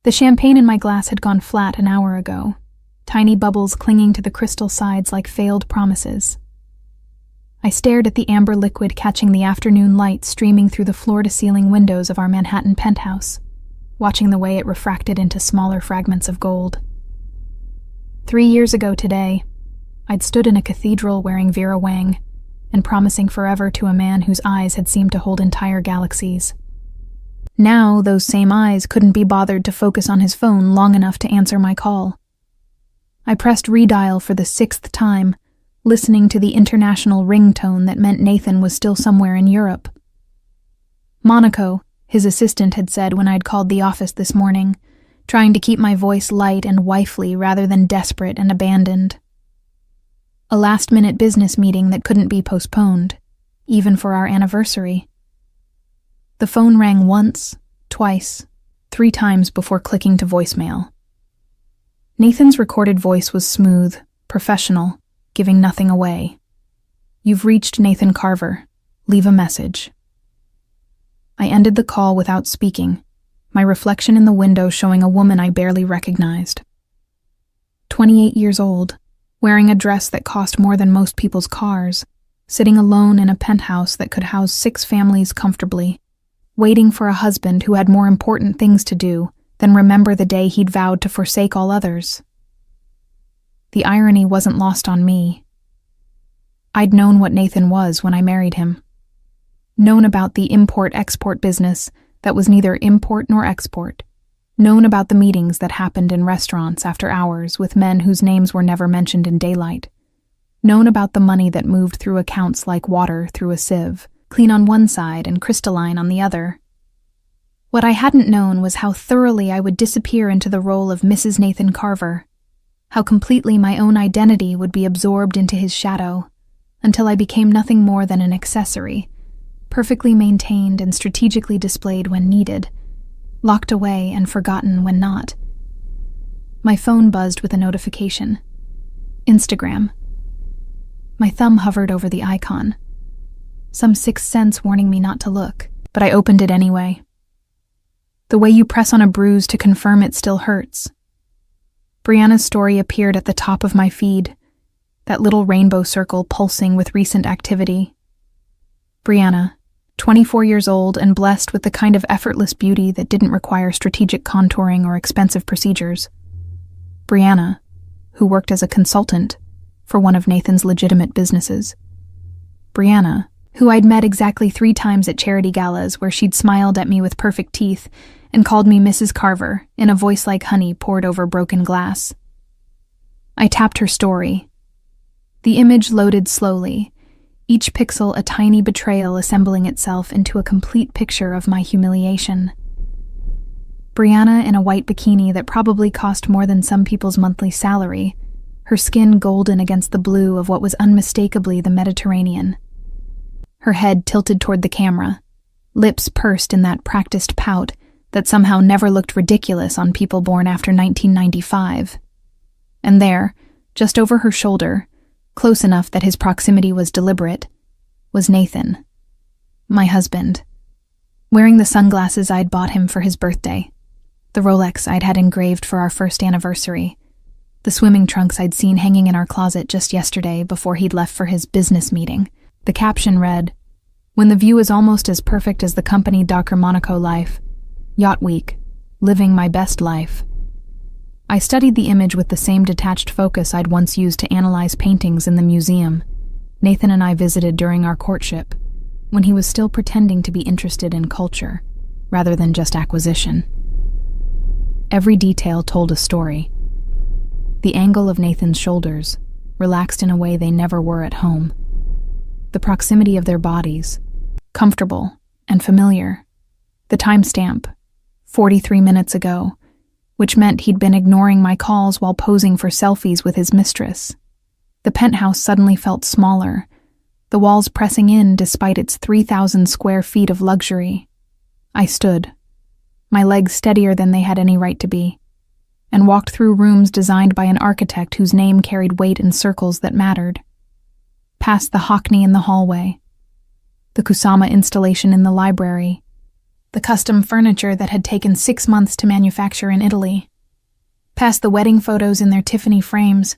The champagne in my glass had gone flat an hour ago, tiny bubbles clinging to the crystal sides like failed promises. I stared at the amber liquid catching the afternoon light streaming through the floor-to-ceiling windows of our Manhattan penthouse, watching the way it refracted into smaller fragments of gold. 3 years ago today, I'd stood in a cathedral wearing Vera Wang and promising forever to a man whose eyes had seemed to hold entire galaxies. Now, those same eyes couldn't be bothered to focus on his phone long enough to answer my call. I pressed redial for the 6th time, listening to the international ringtone that meant Nathan was still somewhere in Europe. Monaco, his assistant had said when I'd called the office this morning, trying to keep my voice light and wifely rather than desperate and abandoned. A last-minute business meeting that couldn't be postponed, even for our anniversary. The phone rang once, twice, 3 times before clicking to voicemail. Nathan's recorded voice was smooth, professional, giving nothing away. "You've reached Nathan Carver. Leave a message." I ended the call without speaking, my reflection in the window showing a woman I barely recognized. 28 years old, wearing a dress that cost more than most people's cars, sitting alone in a penthouse that could house 6 families comfortably, waiting for a husband who had more important things to do than remember the day he'd vowed to forsake all others. The irony wasn't lost on me. I'd known what Nathan was when I married him. Known about the import-export business that was neither import nor export. Known about the meetings that happened in restaurants after hours with men whose names were never mentioned in daylight. Known about the money that moved through accounts like water through a sieve, clean on one side and crystalline on the other. What I hadn't known was how thoroughly I would disappear into the role of Mrs. Nathan Carver, how completely my own identity would be absorbed into his shadow, until I became nothing more than an accessory, perfectly maintained and strategically displayed when needed, locked away and forgotten when not. My phone buzzed with a notification. Instagram. My thumb hovered over the icon. Some sixth sense warning me not to look, but I opened it anyway. The way you press on a bruise to confirm it still hurts. Brianna's story appeared at the top of my feed, that little rainbow circle pulsing with recent activity. Brianna, 24 years old and blessed with the kind of effortless beauty that didn't require strategic contouring or expensive procedures. Brianna, who worked as a consultant for one of Nathan's legitimate businesses. Brianna, who I'd met exactly 3 times at charity galas where she'd smiled at me with perfect teeth and called me Mrs. Carver in a voice like honey poured over broken glass. I tapped her story. The image loaded slowly, each pixel a tiny betrayal assembling itself into a complete picture of my humiliation. Brianna in a white bikini that probably cost more than some people's monthly salary, her skin golden against the blue of what was unmistakably the Mediterranean. Her head tilted toward the camera, lips pursed in that practiced pout that somehow never looked ridiculous on people born after 1995. And there, just over her shoulder, close enough that his proximity was deliberate, was Nathan, my husband, wearing the sunglasses I'd bought him for his birthday, the Rolex I'd had engraved for our first anniversary, the swimming trunks I'd seen hanging in our closet just yesterday before he'd left for his business meeting. The caption read, "When the view is almost as perfect as the company Dr. Monaco life, Yacht Week, living my best life." I studied the image with the same detached focus I'd once used to analyze paintings in the museum Nathan and I visited during our courtship, when he was still pretending to be interested in culture, rather than just acquisition. Every detail told a story. The angle of Nathan's shoulders, relaxed in a way they never were at home. The proximity of their bodies, comfortable and familiar. The timestamp, 43 minutes ago, which meant he'd been ignoring my calls while posing for selfies with his mistress. The penthouse suddenly felt smaller, the walls pressing in despite its 3,000 square feet of luxury. I stood, my legs steadier than they had any right to be, and walked through rooms designed by an architect whose name carried weight in circles that mattered. Past the Hockney in the hallway, the Kusama installation in the library, the custom furniture that had taken 6 months to manufacture in Italy. Past the wedding photos in their Tiffany frames,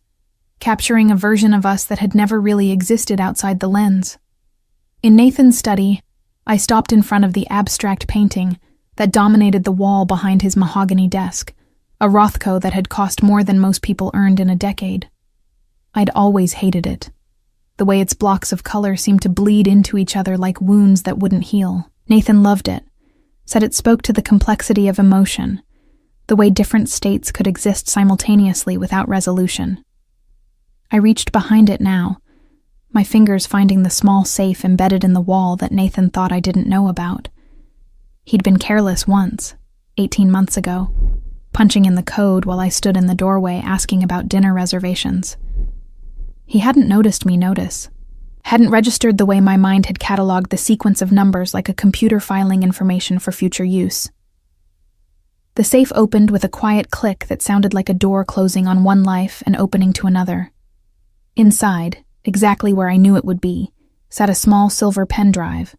capturing a version of us that had never really existed outside the lens. In Nathan's study, I stopped in front of the abstract painting that dominated the wall behind his mahogany desk, a Rothko that had cost more than most people earned in a decade. I'd always hated it. The way its blocks of color seemed to bleed into each other like wounds that wouldn't heal. Nathan loved it, said it spoke to the complexity of emotion, the way different states could exist simultaneously without resolution. I reached behind it now, my fingers finding the small safe embedded in the wall that Nathan thought I didn't know about. He'd been careless once, 18 months ago, punching in the code while I stood in the doorway asking about dinner reservations. He hadn't noticed me notice, hadn't registered the way my mind had cataloged the sequence of numbers like a computer filing information for future use. The safe opened with a quiet click that sounded like a door closing on one life and opening to another. Inside, exactly where I knew it would be, sat a small silver pen drive,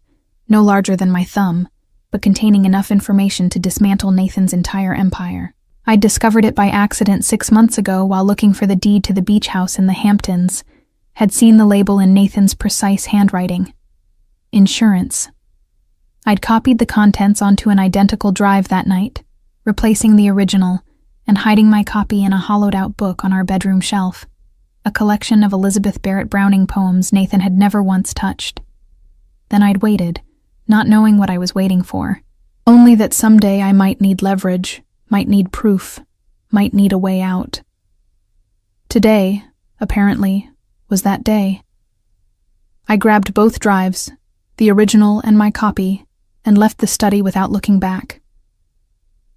no larger than my thumb, but containing enough information to dismantle Nathan's entire empire. I'd discovered it by accident 6 months ago while looking for the deed to the beach house in the Hamptons, had seen the label in Nathan's precise handwriting. Insurance. I'd copied the contents onto an identical drive that night, replacing the original and hiding my copy in a hollowed-out book on our bedroom shelf, a collection of Elizabeth Barrett Browning poems Nathan had never once touched. Then I'd waited, not knowing what I was waiting for, only that someday I might need leverage, might need proof, might need a way out. Today, apparently, was that day. I grabbed both drives, the original and my copy, and left the study without looking back.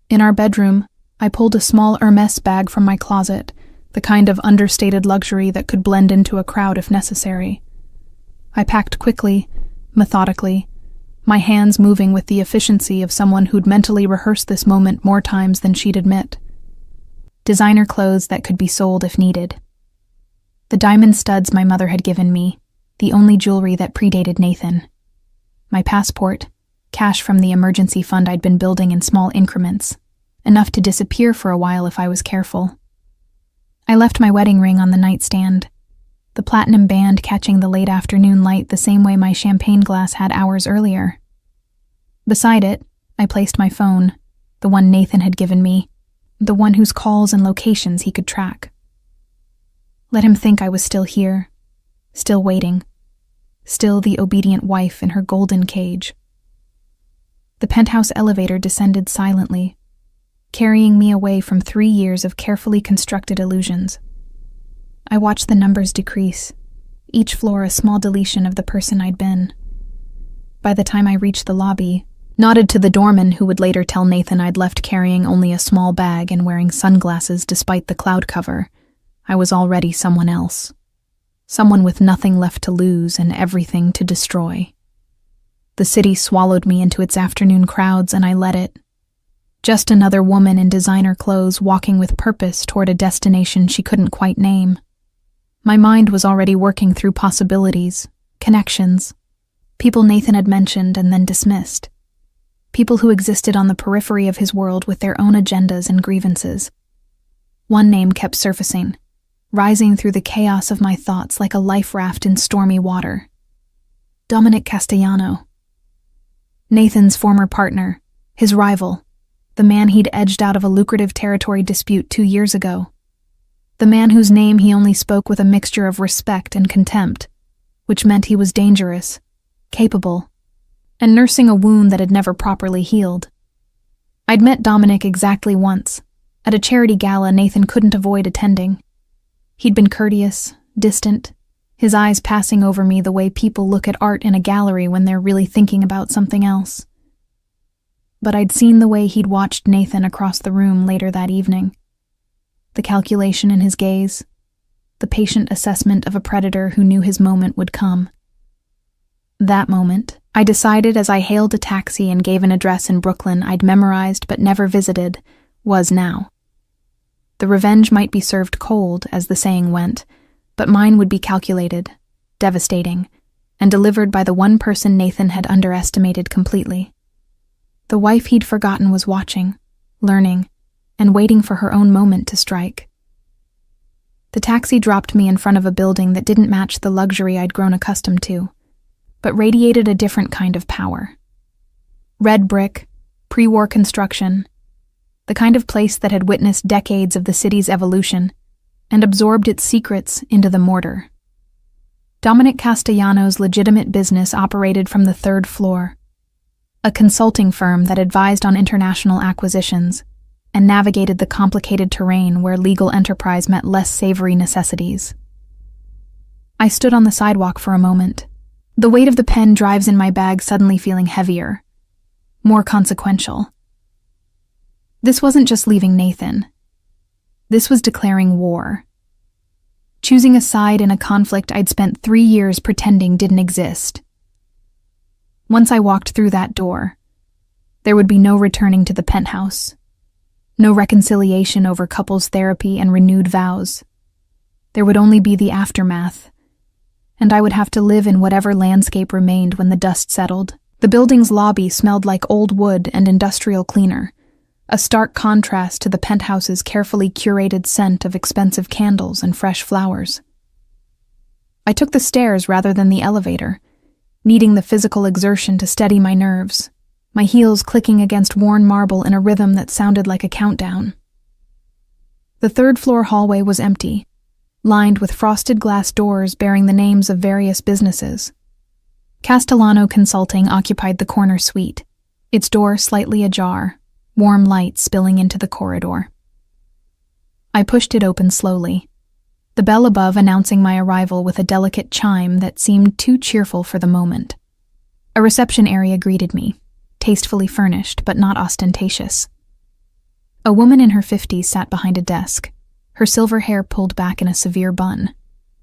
In our bedroom, I pulled a small Hermes bag from my closet, the kind of understated luxury that could blend into a crowd if necessary. I packed quickly, methodically, my hands moving with the efficiency of someone who'd mentally rehearsed this moment more times than she'd admit. Designer clothes that could be sold if needed. The diamond studs my mother had given me, the only jewelry that predated Nathan. My passport, cash from the emergency fund I'd been building in small increments, enough to disappear for a while if I was careful. I left my wedding ring on the nightstand, the platinum band catching the late afternoon light the same way my champagne glass had hours earlier. Beside it, I placed my phone, the one Nathan had given me, the one whose calls and locations he could track. Let him think I was still here, still waiting, still the obedient wife in her golden cage. The penthouse elevator descended silently, carrying me away from 3 years of carefully constructed illusions. I watched the numbers decrease, each floor a small deletion of the person I'd been. By the time I reached the lobby, nodded to the doorman who would later tell Nathan I'd left carrying only a small bag and wearing sunglasses despite the cloud cover, I was already someone else. Someone with nothing left to lose and everything to destroy. The city swallowed me into its afternoon crowds and I let it. Just another woman in designer clothes walking with purpose toward a destination she couldn't quite name. My mind was already working through possibilities, connections, people Nathan had mentioned and then dismissed. People who existed on the periphery of his world with their own agendas and grievances. One name kept surfacing, rising through the chaos of my thoughts like a life raft in stormy water. Dominic Castellano. Nathan's former partner, his rival, the man he'd edged out of a lucrative territory dispute 2 years ago. The man whose name he only spoke with a mixture of respect and contempt, which meant he was dangerous, capable, and nursing a wound that had never properly healed. I'd met Dominic exactly once, at a charity gala Nathan couldn't avoid attending. He'd been courteous, distant, his eyes passing over me the way people look at art in a gallery when they're really thinking about something else. But I'd seen the way he'd watched Nathan across the room later that evening. The calculation in his gaze, the patient assessment of a predator who knew his moment would come. That moment, I decided as I hailed a taxi and gave an address in Brooklyn I'd memorized but never visited, was now. The revenge might be served cold, as the saying went, but mine would be calculated, devastating, and delivered by the one person Nathan had underestimated completely. The wife he'd forgotten was watching, learning, and waiting for her own moment to strike. The taxi dropped me in front of a building that didn't match the luxury I'd grown accustomed to, but radiated a different kind of power. Red brick, pre-war construction, the kind of place that had witnessed decades of the city's evolution and absorbed its secrets into the mortar. Dominic Castellano's legitimate business operated from the third floor, a consulting firm that advised on international acquisitions and navigated the complicated terrain where legal enterprise met less savory necessities. I stood on the sidewalk for a moment, the weight of the pen drives in my bag suddenly feeling heavier, more consequential. This wasn't just leaving Nathan. This was declaring war. Choosing a side in a conflict I'd spent 3 years pretending didn't exist. Once I walked through that door, there would be no returning to the penthouse, no reconciliation over couples therapy and renewed vows. There would only be the aftermath, and I would have to live in whatever landscape remained when the dust settled. The building's lobby smelled like old wood and industrial cleaner, a stark contrast to the penthouse's carefully curated scent of expensive candles and fresh flowers. I took the stairs rather than the elevator, needing the physical exertion to steady my nerves, my heels clicking against worn marble in a rhythm that sounded like a countdown. The third-floor hallway was empty, lined with frosted glass doors bearing the names of various businesses. Castellano Consulting occupied the corner suite, its door slightly ajar, warm light spilling into the corridor. I pushed it open slowly, the bell above announcing my arrival with a delicate chime that seemed too cheerful for the moment. A reception area greeted me, tastefully furnished but not ostentatious. A woman in her 50s sat behind a desk, her silver hair pulled back in a severe bun,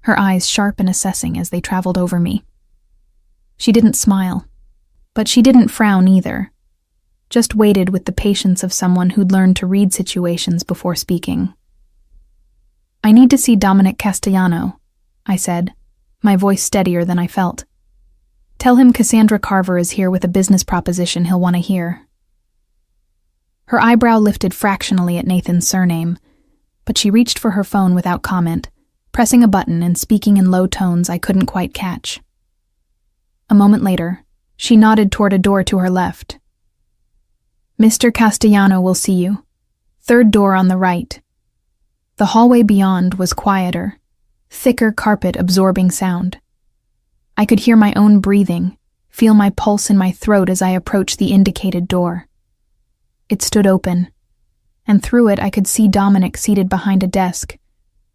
her eyes sharp and assessing as they traveled over me. She didn't smile, but she didn't frown either, just waited with the patience of someone who'd learned to read situations before speaking. "I need to see Dominic Castellano," I said, my voice steadier than I felt. "Tell him Cassandra Carver is here with a business proposition he'll want to hear." Her eyebrow lifted fractionally at Nathan's surname, but she reached for her phone without comment, pressing a button and speaking in low tones I couldn't quite catch. A moment later, she nodded toward a door to her left. "Mr. Castellano will see you. Third door on the right." The hallway beyond was quieter, thicker carpet absorbing sound. I could hear my own breathing, feel my pulse in my throat as I approached the indicated door. It stood open, and through it I could see Dominic seated behind a desk,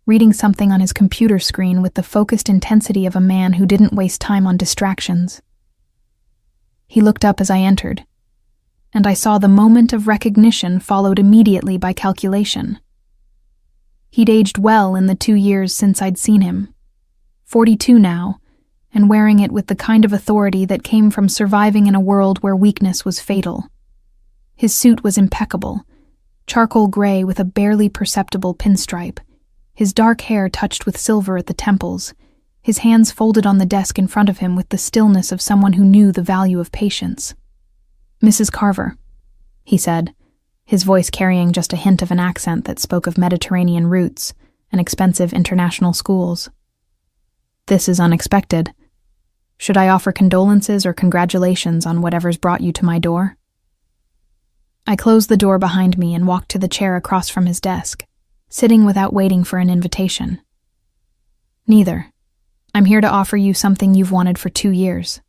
reading something on his computer screen with the focused intensity of a man who didn't waste time on distractions. He looked up as I entered, and I saw the moment of recognition followed immediately by calculation. He'd aged well in the 2 years since I'd seen him, 42 now, and wearing it with the kind of authority that came from surviving in a world where weakness was fatal. His suit was impeccable, charcoal gray with a barely perceptible pinstripe, his dark hair touched with silver at the temples, his hands folded on the desk in front of him with the stillness of someone who knew the value of patience. "Mrs. Carver," he said, his voice carrying just a hint of an accent that spoke of Mediterranean roots and expensive international schools. "This is unexpected. Should I offer condolences or congratulations on whatever's brought you to my door?" I closed the door behind me and walked to the chair across from his desk, sitting without waiting for an invitation. "Neither. I'm here to offer you something you've wanted for 2 years.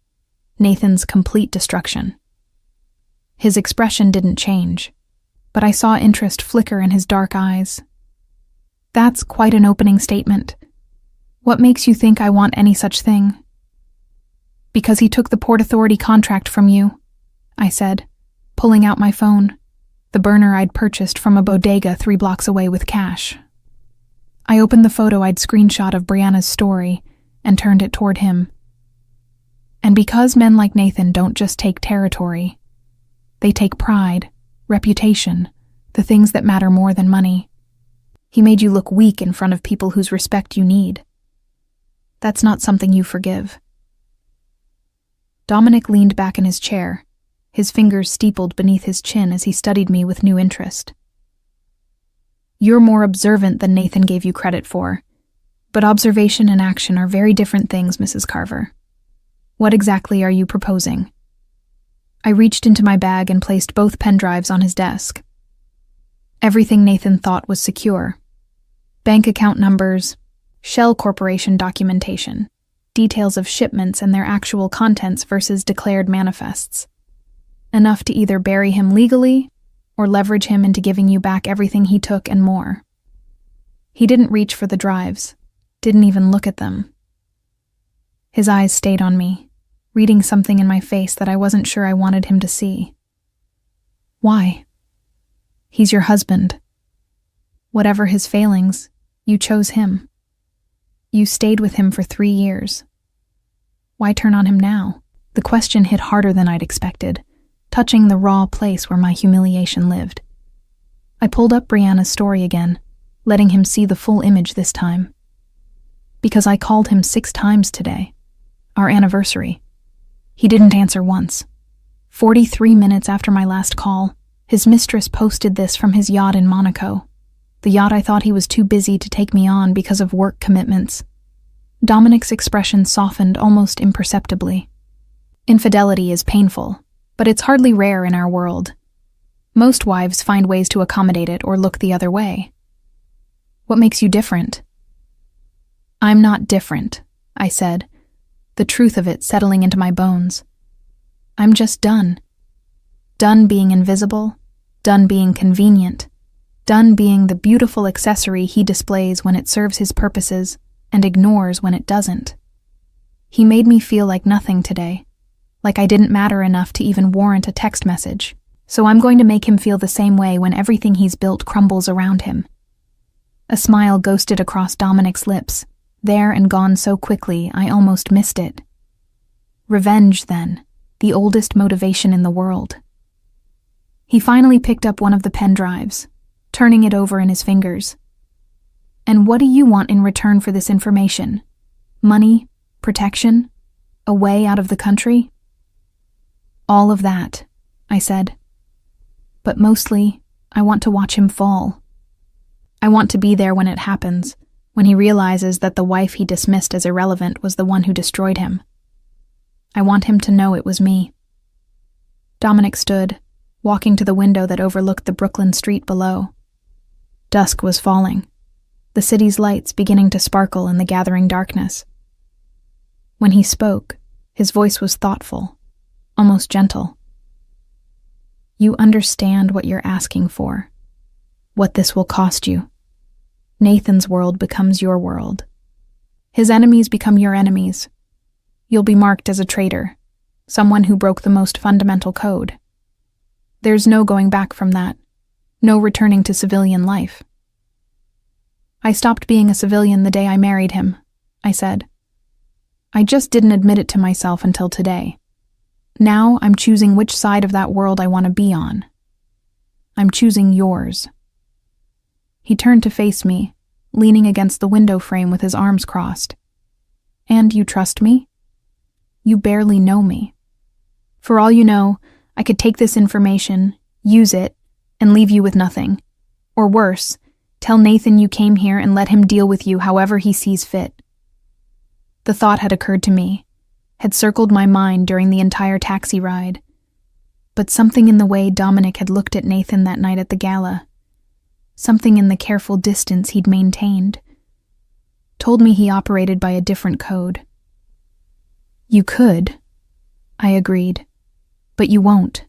Nathan's complete destruction." His expression didn't change, but I saw interest flicker in his dark eyes. "That's quite an opening statement. What makes you think I want any such thing?" "Because he took the Port Authority contract from you," I said, pulling out my phone, the burner I'd purchased from a bodega 3 blocks away with cash. I opened the photo I'd screenshot of Brianna's story and turned it toward him. "And because men like Nathan don't just take territory, they take pride, reputation, the things that matter more than money. He made you look weak in front of people whose respect you need. That's not something you forgive." Dominic leaned back in his chair, his fingers steepled beneath his chin as he studied me with new interest. "You're more observant than Nathan gave you credit for, but observation and action are very different things, Mrs. Carver. What exactly are you proposing?" I reached into my bag and placed both pen drives on his desk. Everything Nathan thought was secure. Bank account numbers, Shell Corporation documentation, details of shipments and their actual contents versus declared manifests. Enough to either bury him legally or leverage him into giving you back everything he took and more. He didn't reach for the drives, didn't even look at them. His eyes stayed on me, reading something in my face that I wasn't sure I wanted him to see. Why? He's your husband. Whatever his failings, you chose him. You stayed with him for 3 years. Why turn on him now? The question hit harder than I'd expected, touching the raw place where my humiliation lived. I pulled up Brianna's story again, letting him see the full image this time. Because I called him 6 times today, our anniversary. He didn't answer once. 43 minutes after my last call, his mistress posted this from his yacht in Monaco, the yacht I thought he was too busy to take me on because of work commitments. Dominic's expression softened almost imperceptibly. Infidelity is painful, but it's hardly rare in our world. Most wives find ways to accommodate it or look the other way. What makes you different? I'm not different, I said, the truth of it settling into my bones. I'm just done. Done being invisible, done being convenient, done being the beautiful accessory he displays when it serves his purposes and ignores when it doesn't. He made me feel like nothing today, like I didn't matter enough to even warrant a text message, so I'm going to make him feel the same way when everything he's built crumbles around him. A smile ghosted across Dominic's lips, there and gone so quickly I almost missed it. Revenge, then, the oldest motivation in the world. He finally picked up one of the pen drives, turning it over in his fingers. "And what do you want in return for this information? Money? Protection? A way out of the country?" "All of that," I said. "But mostly, I want to watch him fall. I want to be there when it happens, when he realizes that the wife he dismissed as irrelevant was the one who destroyed him. I want him to know it was me." Dominic stood, walking to the window that overlooked the Brooklyn street below. Dusk was falling, the city's lights beginning to sparkle in the gathering darkness. When he spoke, his voice was thoughtful, almost gentle. "You understand what you're asking for, what this will cost you. Nathan's world becomes your world. His enemies become your enemies. You'll be marked as a traitor, someone who broke the most fundamental code. There's no going back from that, no returning to civilian life." "I stopped being a civilian the day I married him," I said. "I just didn't admit it to myself until today. Now I'm choosing which side of that world I want to be on. I'm choosing yours." He turned to face me, leaning against the window frame with his arms crossed. "And you trust me? You barely know me. For all you know, I could take this information, use it, and leave you with nothing. Or worse, tell Nathan you came here and let him deal with you however he sees fit." The thought had occurred to me, had circled my mind during the entire taxi ride. But something in the way Dominic had looked at Nathan that night at the gala, something in the careful distance he'd maintained, told me he operated by a different code. "You could," I agreed, "but you won't.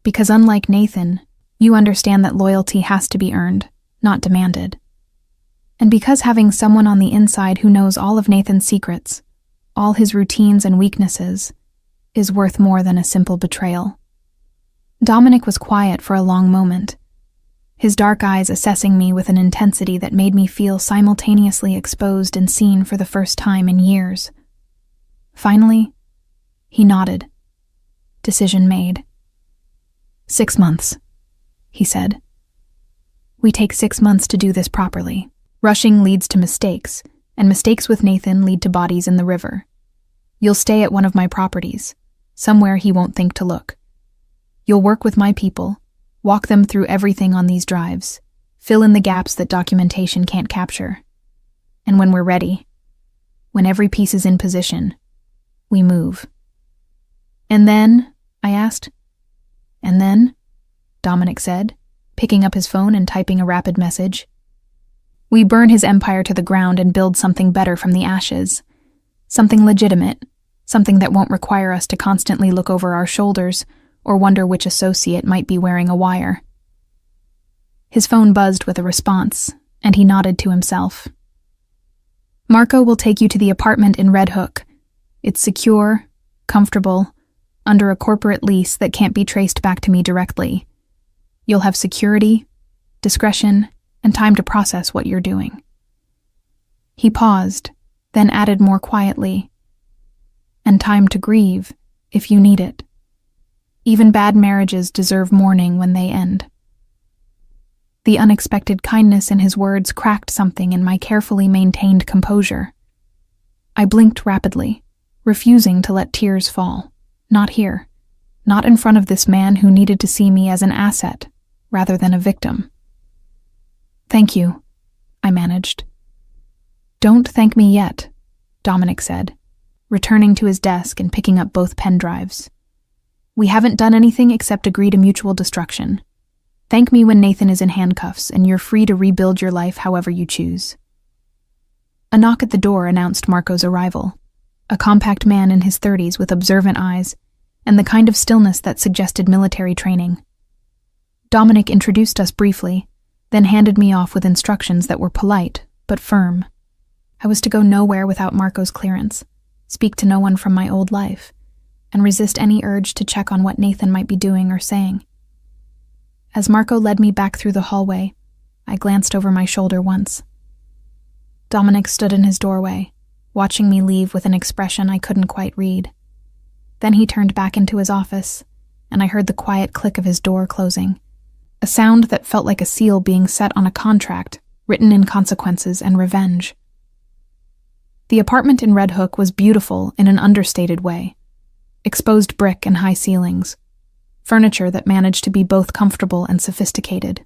Because unlike Nathan, you understand that loyalty has to be earned, not demanded. And because having someone on the inside who knows all of Nathan's secrets, all his routines and weaknesses, is worth more than a simple betrayal." Dominic was quiet for a long moment, his dark eyes assessing me with an intensity that made me feel simultaneously exposed and seen for the first time in years. Finally, he nodded. Decision made. 6 months, he said. "We take 6 months to do this properly. Rushing leads to mistakes, and mistakes with Nathan lead to bodies in the river. You'll stay at one of my properties, somewhere he won't think to look, You'll work with my people, walk them through everything on these drives, fill in the gaps that documentation can't capture. And when we're ready, when every piece is in position, we move." "And then?" I asked. "And then?" Dominic said, picking up his phone and typing a rapid message. "We burn his empire to the ground and build something better from the ashes. Something legitimate, something that won't require us to constantly look over our shoulders or wonder which associate might be wearing a wire." His phone buzzed with a response, and he nodded to himself. "Marco will take you to the apartment in Red Hook. It's secure, comfortable, under a corporate lease that can't be traced back to me directly. You'll have security, discretion, and time to process what you're doing." He paused, then added more quietly, "And time to grieve, if you need it. Even bad marriages deserve mourning when they end." The unexpected kindness in his words cracked something in my carefully maintained composure. I blinked rapidly, refusing to let tears fall. Not here. Not in front of this man who needed to see me as an asset, rather than a victim. "Thank you," I managed. "Don't thank me yet," Dominic said, returning to his desk and picking up both pen drives. "We haven't done anything except agree to mutual destruction. Thank me when Nathan is in handcuffs, and you're free to rebuild your life however you choose." A knock at the door announced Marco's arrival. A compact man in his 30s with observant eyes, and the kind of stillness that suggested military training. Dominic introduced us briefly, then handed me off with instructions that were polite, but firm. I was to go nowhere without Marco's clearance, speak to no one from my old life, and resist any urge to check on what Nathan might be doing or saying. As Marco led me back through the hallway, I glanced over my shoulder once. Dominic stood in his doorway, watching me leave with an expression I couldn't quite read. Then he turned back into his office, and I heard the quiet click of his door closing, a sound that felt like a seal being set on a contract, written in consequences and revenge. The apartment in Red Hook was beautiful in an understated way. Exposed brick and high ceilings, furniture that managed to be both comfortable and sophisticated.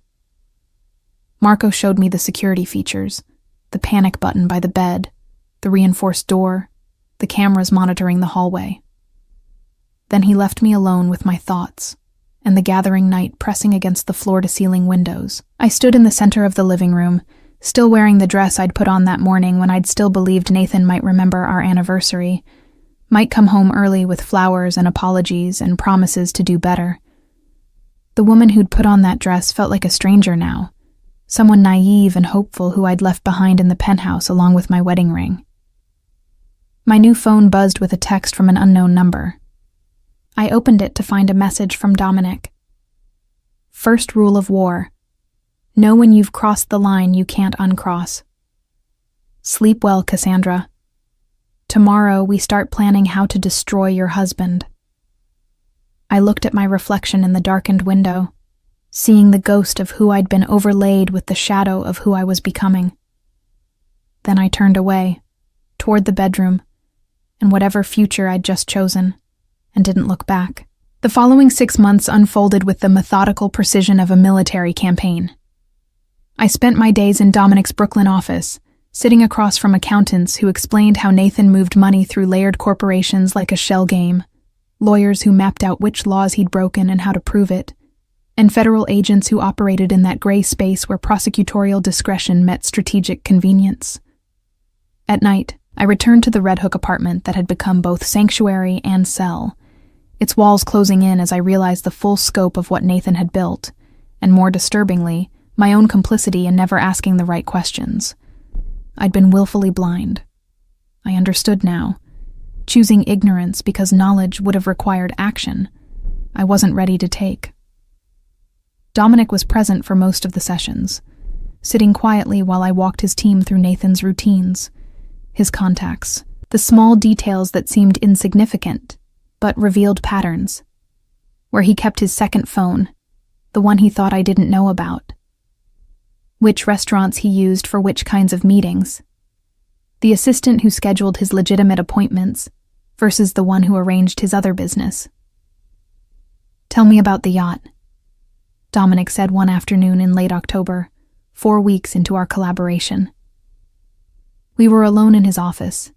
Marco showed me the security features, the panic button by the bed, the reinforced door, the cameras monitoring the hallway. Then he left me alone with my thoughts, and the gathering night pressing against the floor-to-ceiling windows. I stood in the center of the living room, still wearing the dress I'd put on that morning when I'd still believed Nathan might remember our anniversary, might come home early with flowers and apologies and promises to do better. The woman who'd put on that dress felt like a stranger now, someone naive and hopeful who I'd left behind in the penthouse along with my wedding ring. My new phone buzzed with a text from an unknown number. I opened it to find a message from Dominic. "First rule of war. Know when you've crossed the line you can't uncross. Sleep well, Cassandra. Tomorrow we start planning how to destroy your husband." I looked at my reflection in the darkened window, seeing the ghost of who I'd been overlaid with the shadow of who I was becoming. Then I turned away, toward the bedroom, and whatever future I'd just chosen, and didn't look back. The following 6 months unfolded with the methodical precision of a military campaign. I spent my days in Dominic's Brooklyn office, sitting across from accountants who explained how Nathan moved money through layered corporations like a shell game, lawyers who mapped out which laws he'd broken and how to prove it, and federal agents who operated in that gray space where prosecutorial discretion met strategic convenience. At night, I returned to the Red Hook apartment that had become both sanctuary and cell, its walls closing in as I realized the full scope of what Nathan had built, and more disturbingly, my own complicity in never asking the right questions. I'd been willfully blind. I understood now. Choosing ignorance because knowledge would have required action, I wasn't ready to take. Dominic was present for most of the sessions, sitting quietly while I walked his team through Nathan's routines, his contacts, the small details that seemed insignificant, but revealed patterns. Where he kept his second phone, the one he thought I didn't know about. Which restaurants he used for which kinds of meetings. The assistant who scheduled his legitimate appointments versus the one who arranged his other business. Tell me about the yacht, Dominic said one afternoon in late October, 4 weeks into our collaboration. We were alone in his office,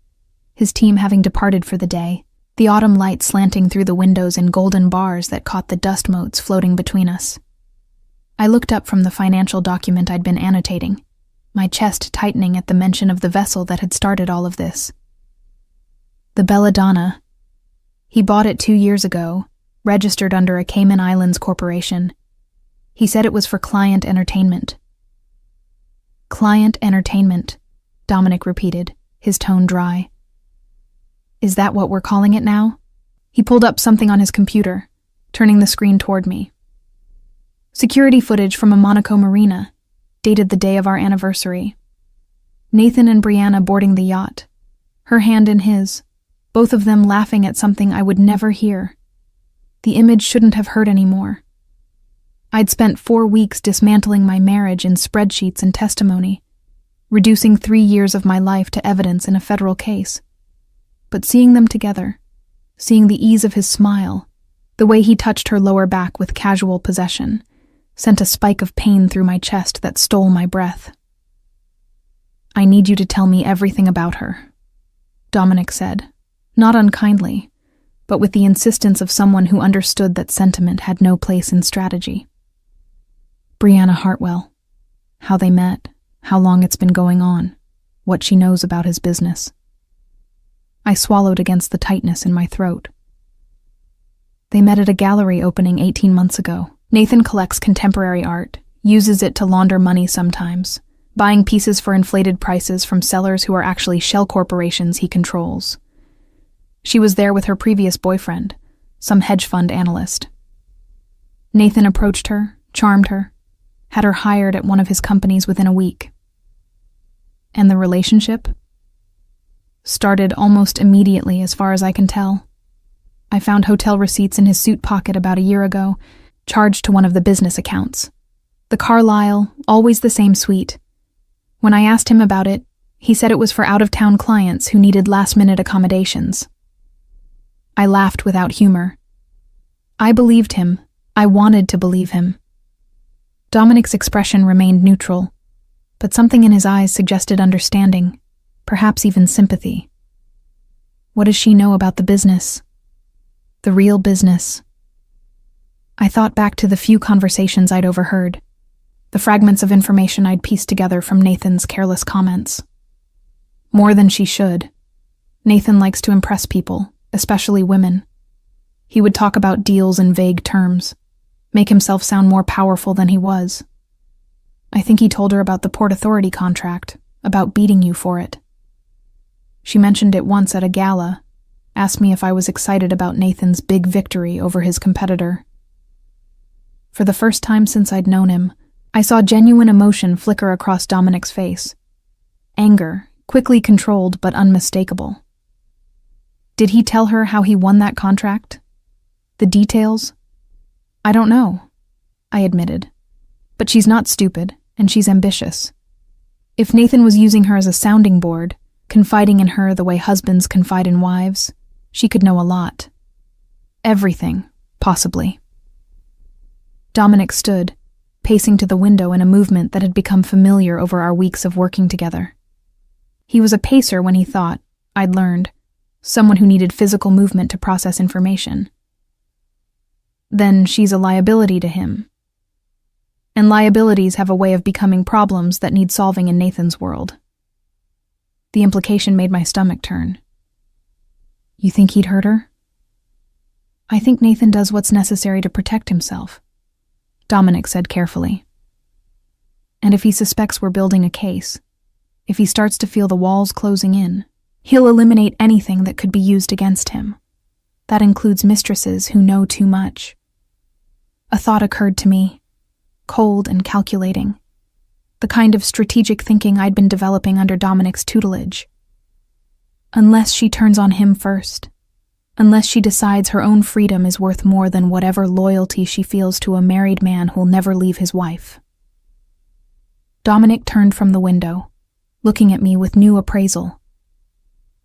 his team having departed for the day, the autumn light slanting through the windows in golden bars that caught the dust motes floating between us. I looked up from the financial document I'd been annotating, my chest tightening at the mention of the vessel that had started all of this. The Belladonna. He bought it 2 years ago, registered under a Cayman Islands corporation. He said it was for client entertainment. Client entertainment, Dominic repeated, his tone dry. Is that what we're calling it now? He pulled up something on his computer, turning the screen toward me. Security footage from a Monaco marina, dated the day of our anniversary. Nathan and Brianna boarding the yacht, her hand in his, both of them laughing at something I would never hear. The image shouldn't have hurt anymore. I'd spent 4 weeks dismantling my marriage in spreadsheets and testimony, reducing 3 years of my life to evidence in a federal case. But seeing them together, seeing the ease of his smile, the way he touched her lower back with casual possession, sent a spike of pain through my chest that stole my breath. I need you to tell me everything about her, Dominic said, not unkindly, but with the insistence of someone who understood that sentiment had no place in strategy. Brianna Hartwell, how they met, how long it's been going on, what she knows about his business. I swallowed against the tightness in my throat. They met at a gallery opening 18 months ago. Nathan collects contemporary art, uses it to launder money sometimes, buying pieces for inflated prices from sellers who are actually shell corporations he controls. She was there with her previous boyfriend, some hedge fund analyst. Nathan approached her, charmed her, had her hired at one of his companies within a week. And the relationship? Started almost immediately, as far as I can tell. I found hotel receipts in his suit pocket about a year ago, charged to one of the business accounts. The Carlisle, always the same suite. When I asked him about it, he said it was for out-of-town clients who needed last-minute accommodations. I laughed without humor. I believed him. I wanted to believe him. Dominic's expression remained neutral, but something in his eyes suggested understanding, perhaps even sympathy. What does she know about the business? The real business. I thought back to the few conversations I'd overheard, the fragments of information I'd pieced together from Nathan's careless comments. More than she should. Nathan likes to impress people, especially women. He would talk about deals in vague terms, make himself sound more powerful than he was. I think he told her about the Port Authority contract, about beating you for it. She mentioned it once at a gala, asked me if I was excited about Nathan's big victory over his competitor. For the first time since I'd known him, I saw genuine emotion flicker across Dominic's face. Anger, quickly controlled but unmistakable. Did he tell her how he won that contract? The details? I don't know, I admitted. But she's not stupid, and she's ambitious. If Nathan was using her as a sounding board, confiding in her the way husbands confide in wives, she could know a lot. Everything, possibly. Dominic stood, pacing to the window in a movement that had become familiar over our weeks of working together. He was a pacer when he thought, I'd learned, someone who needed physical movement to process information. Then she's a liability to him. And liabilities have a way of becoming problems that need solving in Nathan's world. The implication made my stomach turn. You think he'd hurt her? I think Nathan does what's necessary to protect himself, Dominic said carefully. And if he suspects we're building a case, if he starts to feel the walls closing in, he'll eliminate anything that could be used against him. That includes mistresses who know too much. A thought occurred to me, cold and calculating, the kind of strategic thinking I'd been developing under Dominic's tutelage. Unless she turns on him first, unless she decides her own freedom is worth more than whatever loyalty she feels to a married man who'll never leave his wife. Dominic turned from the window, looking at me with new appraisal.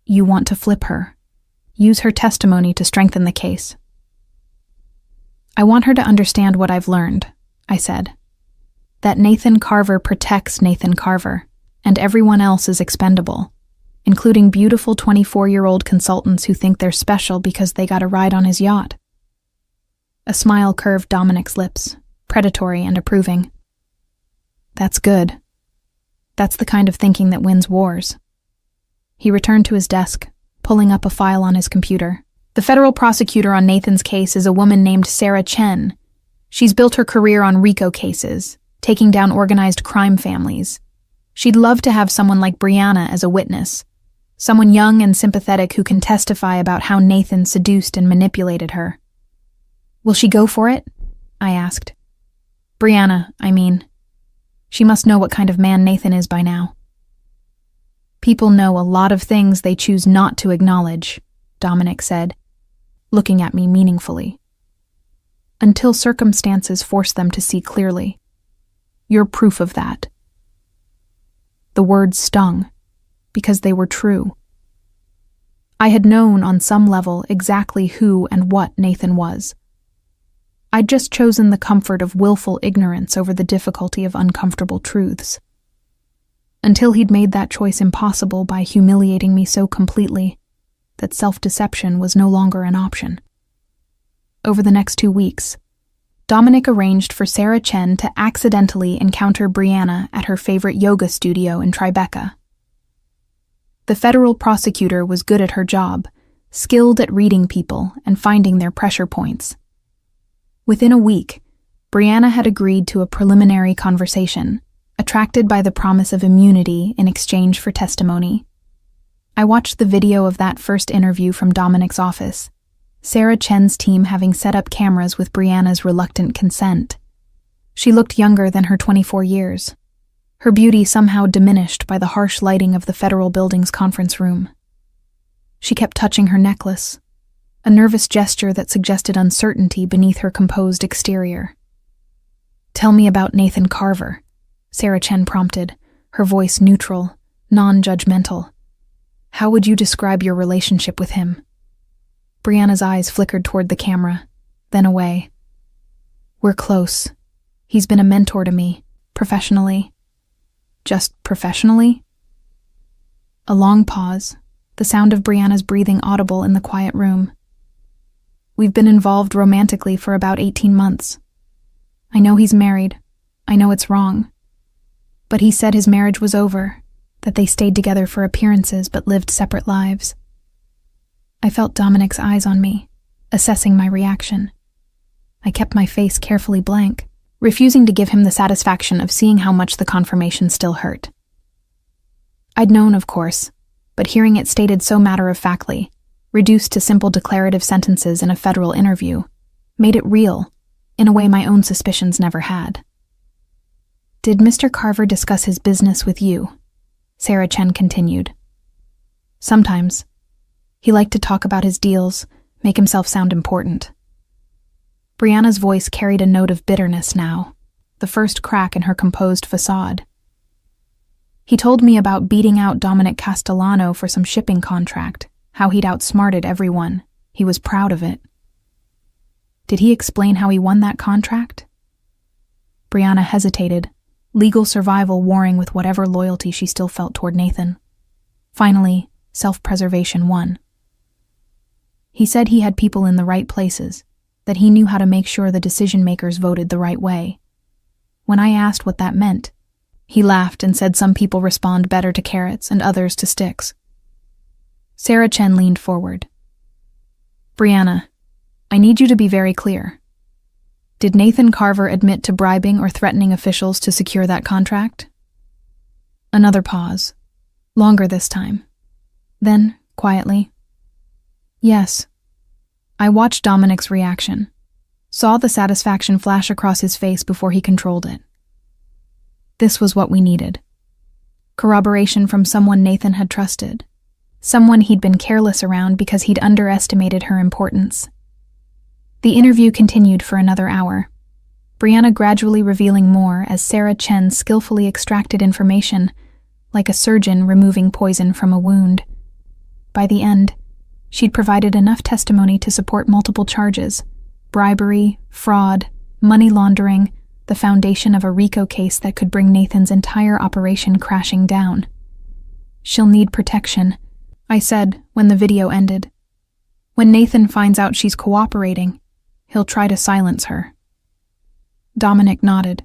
You want to flip her. Use her testimony to strengthen the case. I want her to understand what I've learned, I said. That Nathan Carver protects Nathan Carver, and everyone else is expendable, including beautiful 24-year-old consultants who think they're special because they got a ride on his yacht. A smile curved Dominic's lips, predatory and approving. That's good. That's the kind of thinking that wins wars. He returned to his desk, pulling up a file on his computer. The federal prosecutor on Nathan's case is a woman named Sarah Chen. She's built her career on RICO cases, taking down organized crime families. She'd love to have someone like Brianna as a witness, someone young and sympathetic who can testify about how Nathan seduced and manipulated her. Will she go for it? I asked. Brianna, I mean. She must know what kind of man Nathan is by now. People know a lot of things they choose not to acknowledge, Dominic said, looking at me meaningfully. Until circumstances force them to see clearly. You're proof of that. The words stung, because they were true. I had known on some level exactly who and what Nathan was. I'd just chosen the comfort of willful ignorance over the difficulty of uncomfortable truths. Until he'd made that choice impossible by humiliating me so completely that self-deception was no longer an option. Over the next 2 weeks, Dominic arranged for Sarah Chen to accidentally encounter Brianna at her favorite yoga studio in Tribeca. The federal prosecutor was good at her job, skilled at reading people and finding their pressure points. Within a week, Brianna had agreed to a preliminary conversation, attracted by the promise of immunity in exchange for testimony. I watched the video of that first interview from Dominic's office, Sarah Chen's team having set up cameras with Brianna's reluctant consent. She looked younger than her 24 years, her beauty somehow diminished by the harsh lighting of the federal building's conference room. She kept touching her necklace, a nervous gesture that suggested uncertainty beneath her composed exterior. Tell me about Nathan Carver, Sarah Chen prompted, her voice neutral, non-judgmental. How would you describe your relationship with him? Brianna's eyes flickered toward the camera, then away. We're close. He's been a mentor to me, professionally. Just professionally? A long pause, the sound of Brianna's breathing audible in the quiet room. We've been involved romantically for about 18 months. I know he's married. I know it's wrong. But he said his marriage was over, that they stayed together for appearances but lived separate lives. I felt Dominic's eyes on me, assessing my reaction. I kept my face carefully blank, refusing to give him the satisfaction of seeing how much the confirmation still hurt. I'd known, of course, but hearing it stated so matter-of-factly, reduced to simple declarative sentences in a federal interview, made it real, in a way my own suspicions never had. Did Mr. Carver discuss his business with you? Sarah Chen continued. Sometimes. He liked to talk about his deals, make himself sound important. Brianna's voice carried a note of bitterness now, the first crack in her composed facade. He told me about beating out Dominic Castellano for some shipping contract, how he'd outsmarted everyone. He was proud of it. Did he explain how he won that contract? Brianna hesitated, legal survival warring with whatever loyalty she still felt toward Nathan. Finally, self-preservation won. He said he had people in the right places, that he knew how to make sure the decision-makers voted the right way. When I asked what that meant, he laughed and said some people respond better to carrots and others to sticks. Sarah Chen leaned forward. Brianna, I need you to be very clear. Did Nathan Carver admit to bribing or threatening officials to secure that contract? Another pause, longer this time. Then, quietly, yes. I watched Dominic's reaction, saw the satisfaction flash across his face before he controlled it. This was what we needed. Corroboration from someone Nathan had trusted, someone he'd been careless around because he'd underestimated her importance. The interview continued for another hour, Brianna gradually revealing more as Sarah Chen skillfully extracted information, like a surgeon removing poison from a wound. By the end, she'd provided enough testimony to support multiple charges, bribery, fraud, money laundering, the foundation of a RICO case that could bring Nathan's entire operation crashing down. "She'll need protection," I said when the video ended. "When Nathan finds out she's cooperating, he'll try to silence her." Dominic nodded.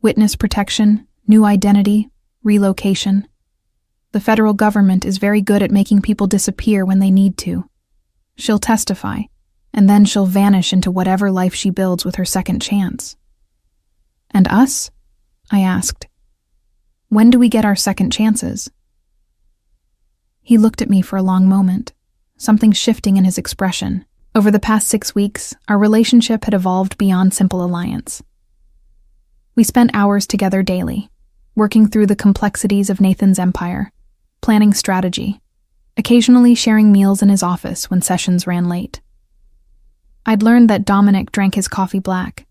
"Witness protection, new identity, relocation. The federal government is very good at making people disappear when they need to. She'll testify, and then she'll vanish into whatever life she builds with her second chance." "And us?" I asked. "When do we get our second chances?" He looked at me for a long moment, something shifting in his expression. Over the past 6 weeks, our relationship had evolved beyond simple alliance. We spent hours together daily, working through the complexities of Nathan's empire, planning strategy, occasionally sharing meals in his office when sessions ran late. I'd learned that Dominic drank his coffee black,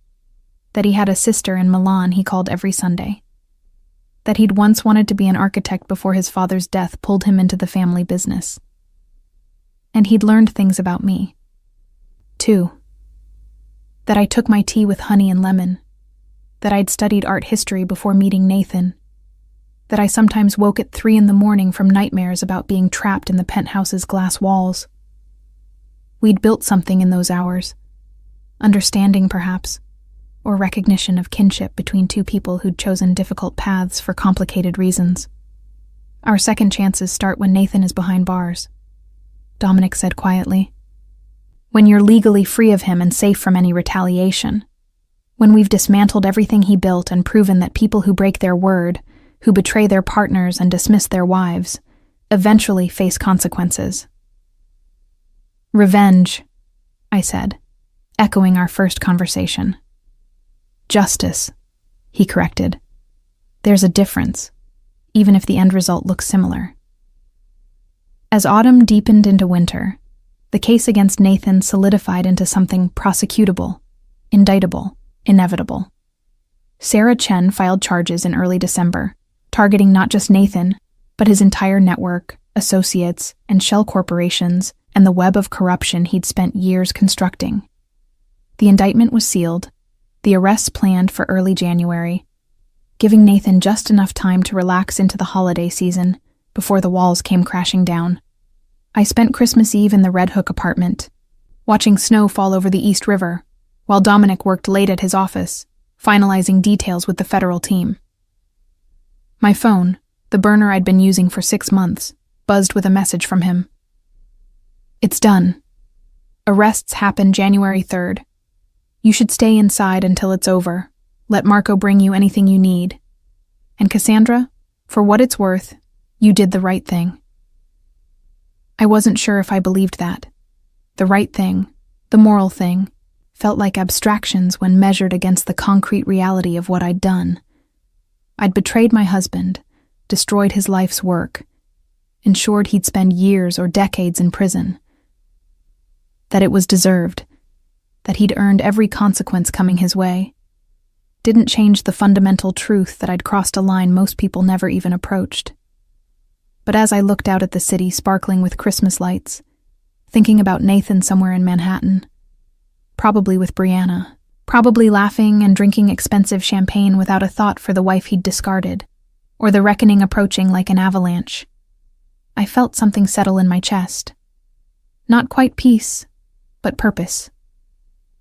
that he had a sister in Milan he called every Sunday, that he'd once wanted to be an architect before his father's death pulled him into the family business. And he'd learned things about me, too. That I took my tea with honey and lemon, that I'd studied art history before meeting Nathan, that I sometimes woke at 3 a.m. from nightmares about being trapped in the penthouse's glass walls. We'd built something in those hours, understanding perhaps, or recognition of kinship between two people who'd chosen difficult paths for complicated reasons. "Our second chances start when Nathan is behind bars," Dominic said quietly. "When you're legally free of him and safe from any retaliation. When we've dismantled everything he built and proven that people who break their word, who betray their partners and dismiss their wives, eventually face consequences." "Revenge," I said, echoing our first conversation. "Justice," he corrected. "There's a difference, even if the end result looks similar." As autumn deepened into winter, the case against Nathan solidified into something prosecutable, indictable, inevitable. Sarah Chen filed charges in early December, targeting not just Nathan, but his entire network, associates, and shell corporations, and the web of corruption he'd spent years constructing. The indictment was sealed, the arrests planned for early January, giving Nathan just enough time to relax into the holiday season before the walls came crashing down. I spent Christmas Eve in the Red Hook apartment, watching snow fall over the East River, while Dominic worked late at his office, finalizing details with the federal team. My phone, the burner I'd been using for 6 months, buzzed with a message from him. "It's done. Arrests happen January 3rd. You should stay inside until it's over. Let Marco bring you anything you need. And Cassandra, for what it's worth, you did the right thing." I wasn't sure if I believed that. The right thing, the moral thing, felt like abstractions when measured against the concrete reality of what I'd done. I'd betrayed my husband, destroyed his life's work, ensured he'd spend years or decades in prison. That it was deserved, that he'd earned every consequence coming his way, didn't change the fundamental truth that I'd crossed a line most people never even approached. But as I looked out at the city sparkling with Christmas lights, thinking about Nathan somewhere in Manhattan, probably with Brianna, probably laughing and drinking expensive champagne without a thought for the wife he'd discarded, or the reckoning approaching like an avalanche, I felt something settle in my chest. Not quite peace, but purpose.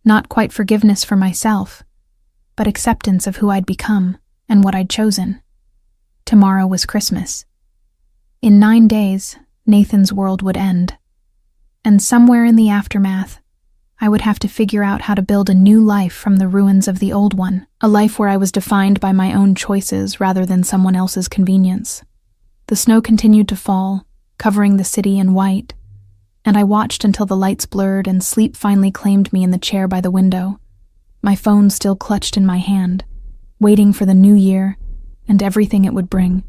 Not quite forgiveness for myself, but acceptance of who I'd become and what I'd chosen. Tomorrow was Christmas. In 9 days, Nathan's world would end. And somewhere in the aftermath, I would have to figure out how to build a new life from the ruins of the old one, a life where I was defined by my own choices rather than someone else's convenience. The snow continued to fall, covering the city in white, and I watched until the lights blurred and sleep finally claimed me in the chair by the window, my phone still clutched in my hand, waiting for the new year and everything it would bring.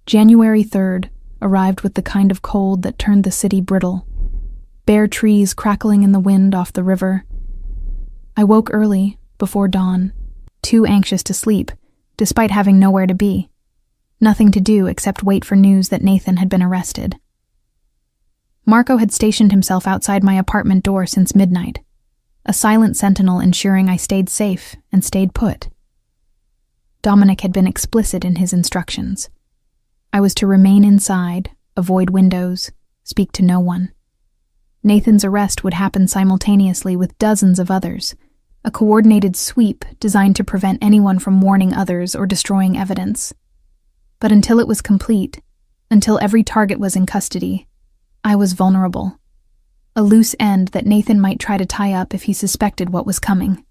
January 3rd arrived with the kind of cold that turned the city brittle, bare trees crackling in the wind off the river. I woke early, before dawn, too anxious to sleep, despite having nowhere to be. Nothing to do except wait for news that Nathan had been arrested. Marco had stationed himself outside my apartment door since midnight. a silent sentinel ensuring I stayed safe and stayed put. Dominic had been explicit in his instructions. I was to remain inside, avoid windows, speak to no one. Nathan's arrest would happen simultaneously with dozens of others, a coordinated sweep designed to prevent anyone from warning others or destroying evidence. But until it was complete, until every target was in custody, I was vulnerable. A loose end that Nathan might try to tie up if he suspected what was coming.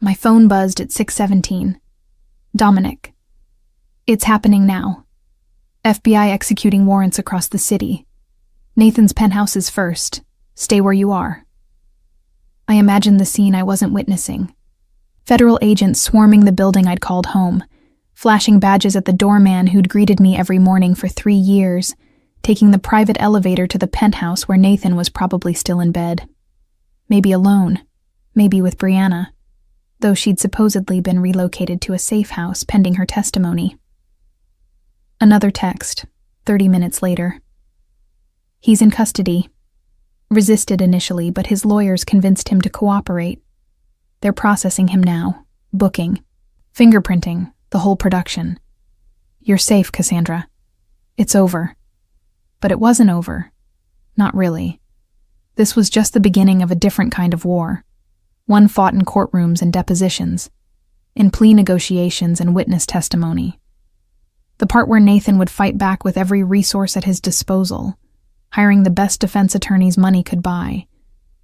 My phone buzzed at 6:17. Dominic. It's happening now. FBI executing warrants across the city. Nathan's penthouse is first. Stay where you are. I imagined the scene I wasn't witnessing. Federal agents swarming the building I'd called home, flashing badges at the doorman who'd greeted me every morning for 3 years, taking the private elevator to the penthouse where Nathan was probably still in bed. Maybe alone, maybe with Brianna, though she'd supposedly been relocated to a safe house pending her testimony. Another text, 30 minutes later. He's in custody. Resisted initially, but his lawyers convinced him to cooperate. They're processing him now, booking, fingerprinting, the whole production. You're safe, Cassandra. It's over. But it wasn't over. Not really. This was just the beginning of a different kind of war. One fought in courtrooms and depositions, in plea negotiations and witness testimony. The part where Nathan would fight back with every resource at his disposal, hiring the best defense attorneys money could buy,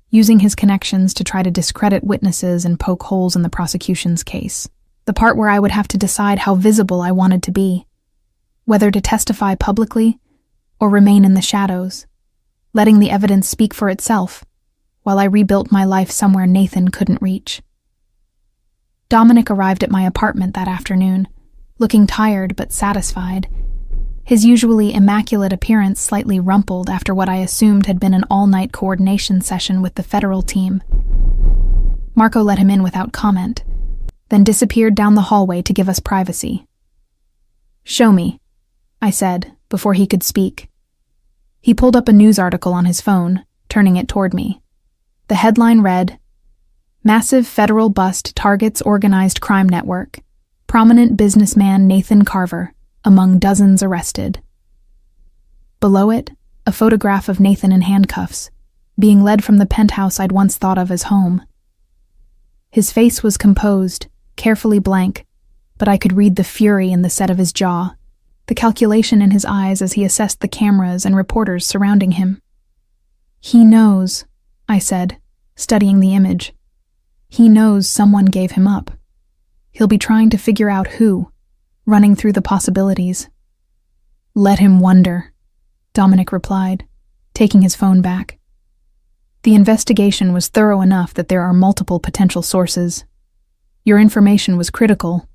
using his connections to try to discredit witnesses and poke holes in the prosecution's case. The part where I would have to decide how visible I wanted to be, whether to testify publicly or remain in the shadows, letting the evidence speak for itself while I rebuilt my life somewhere Nathan couldn't reach. Dominic arrived at my apartment that afternoon, looking tired but satisfied, his usually immaculate appearance slightly rumpled after what I assumed had been an all-night coordination session with the federal team. Marco let him in without comment, then disappeared down the hallway to give us privacy. "Show me," I said, before he could speak. He pulled up a news article on his phone, turning it toward me. The headline read, "Massive federal bust targets organized crime network. Prominent businessman Nathan Carver, among dozens arrested." Below it, a photograph of Nathan in handcuffs, being led from the penthouse I'd once thought of as home. His face was composed, carefully blank, but I could read the fury in the set of his jaw, the calculation in his eyes as he assessed the cameras and reporters surrounding him. "He knows," I said, studying the image. "He knows someone gave him up. He'll be trying to figure out who, running through the possibilities." "Let him wonder," Dominic replied, taking his phone back. "The investigation was thorough enough that there are multiple potential sources. Your information was critical,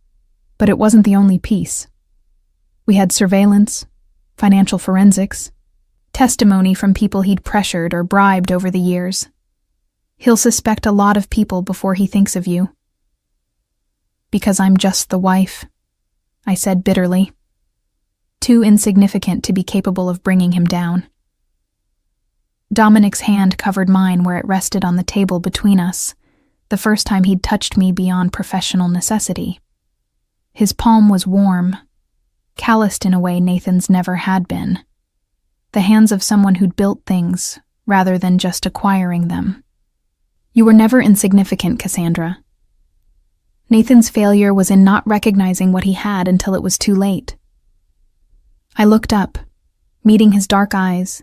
but it wasn't the only piece. We had surveillance, financial forensics, testimony from people he'd pressured or bribed over the years. He'll suspect a lot of people before he thinks of you." "Because I'm just the wife," I said bitterly. Too insignificant to be capable of bringing him down. Dominic's hand covered mine where it rested on the table between us, the first time he'd touched me beyond professional necessity. His palm was warm, calloused in a way Nathan's never had been. The hands of someone who'd built things, rather than just acquiring them. "You were never insignificant, Cassandra." Nathan's failure was in not recognizing what he had until it was too late. I looked up, meeting his dark eyes,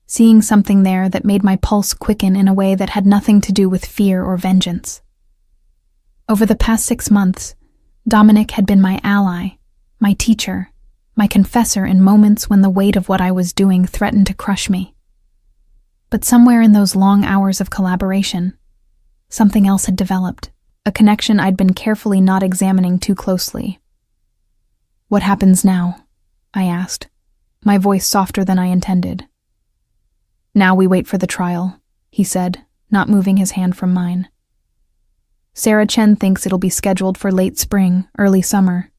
seeing something there that made my pulse quicken in a way that had nothing to do with fear or vengeance. Over the past 6 months, Dominic had been my ally, my teacher, my confessor in moments when the weight of what I was doing threatened to crush me. But somewhere in those long hours of collaboration, something else had developed. A connection I'd been carefully not examining too closely. "What happens now?" I asked, my voice softer than I intended. "Now we wait for the trial," he said, not moving his hand from mine. "Sarah Chen thinks it'll be scheduled for late spring, early summer.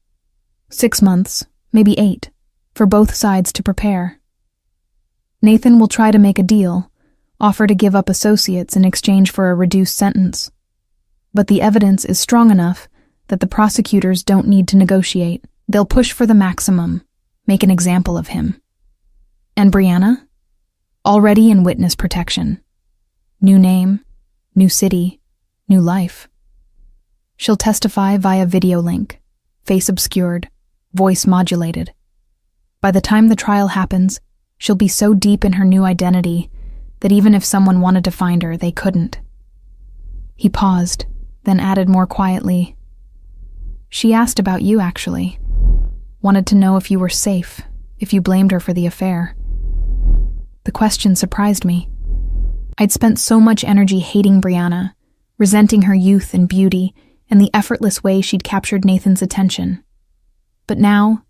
6 months, maybe 8, for both sides to prepare. Nathan will try to make a deal, offer to give up associates in exchange for a reduced sentence. But the evidence is strong enough that the prosecutors don't need to negotiate. They'll push for the maximum, make an example of him. And Brianna? Already in witness protection. New name, new city, new life. She'll testify via video link, face obscured, voice modulated. By the time the trial happens, she'll be so deep in her new identity that even if someone wanted to find her, they couldn't. He paused, then added more quietly, "She asked about you, actually. Wanted to know if you were safe, if you blamed her for the affair." The question surprised me. I'd spent so much energy hating Brianna, resenting her youth and beauty, and the effortless way she'd captured Nathan's attention. But now,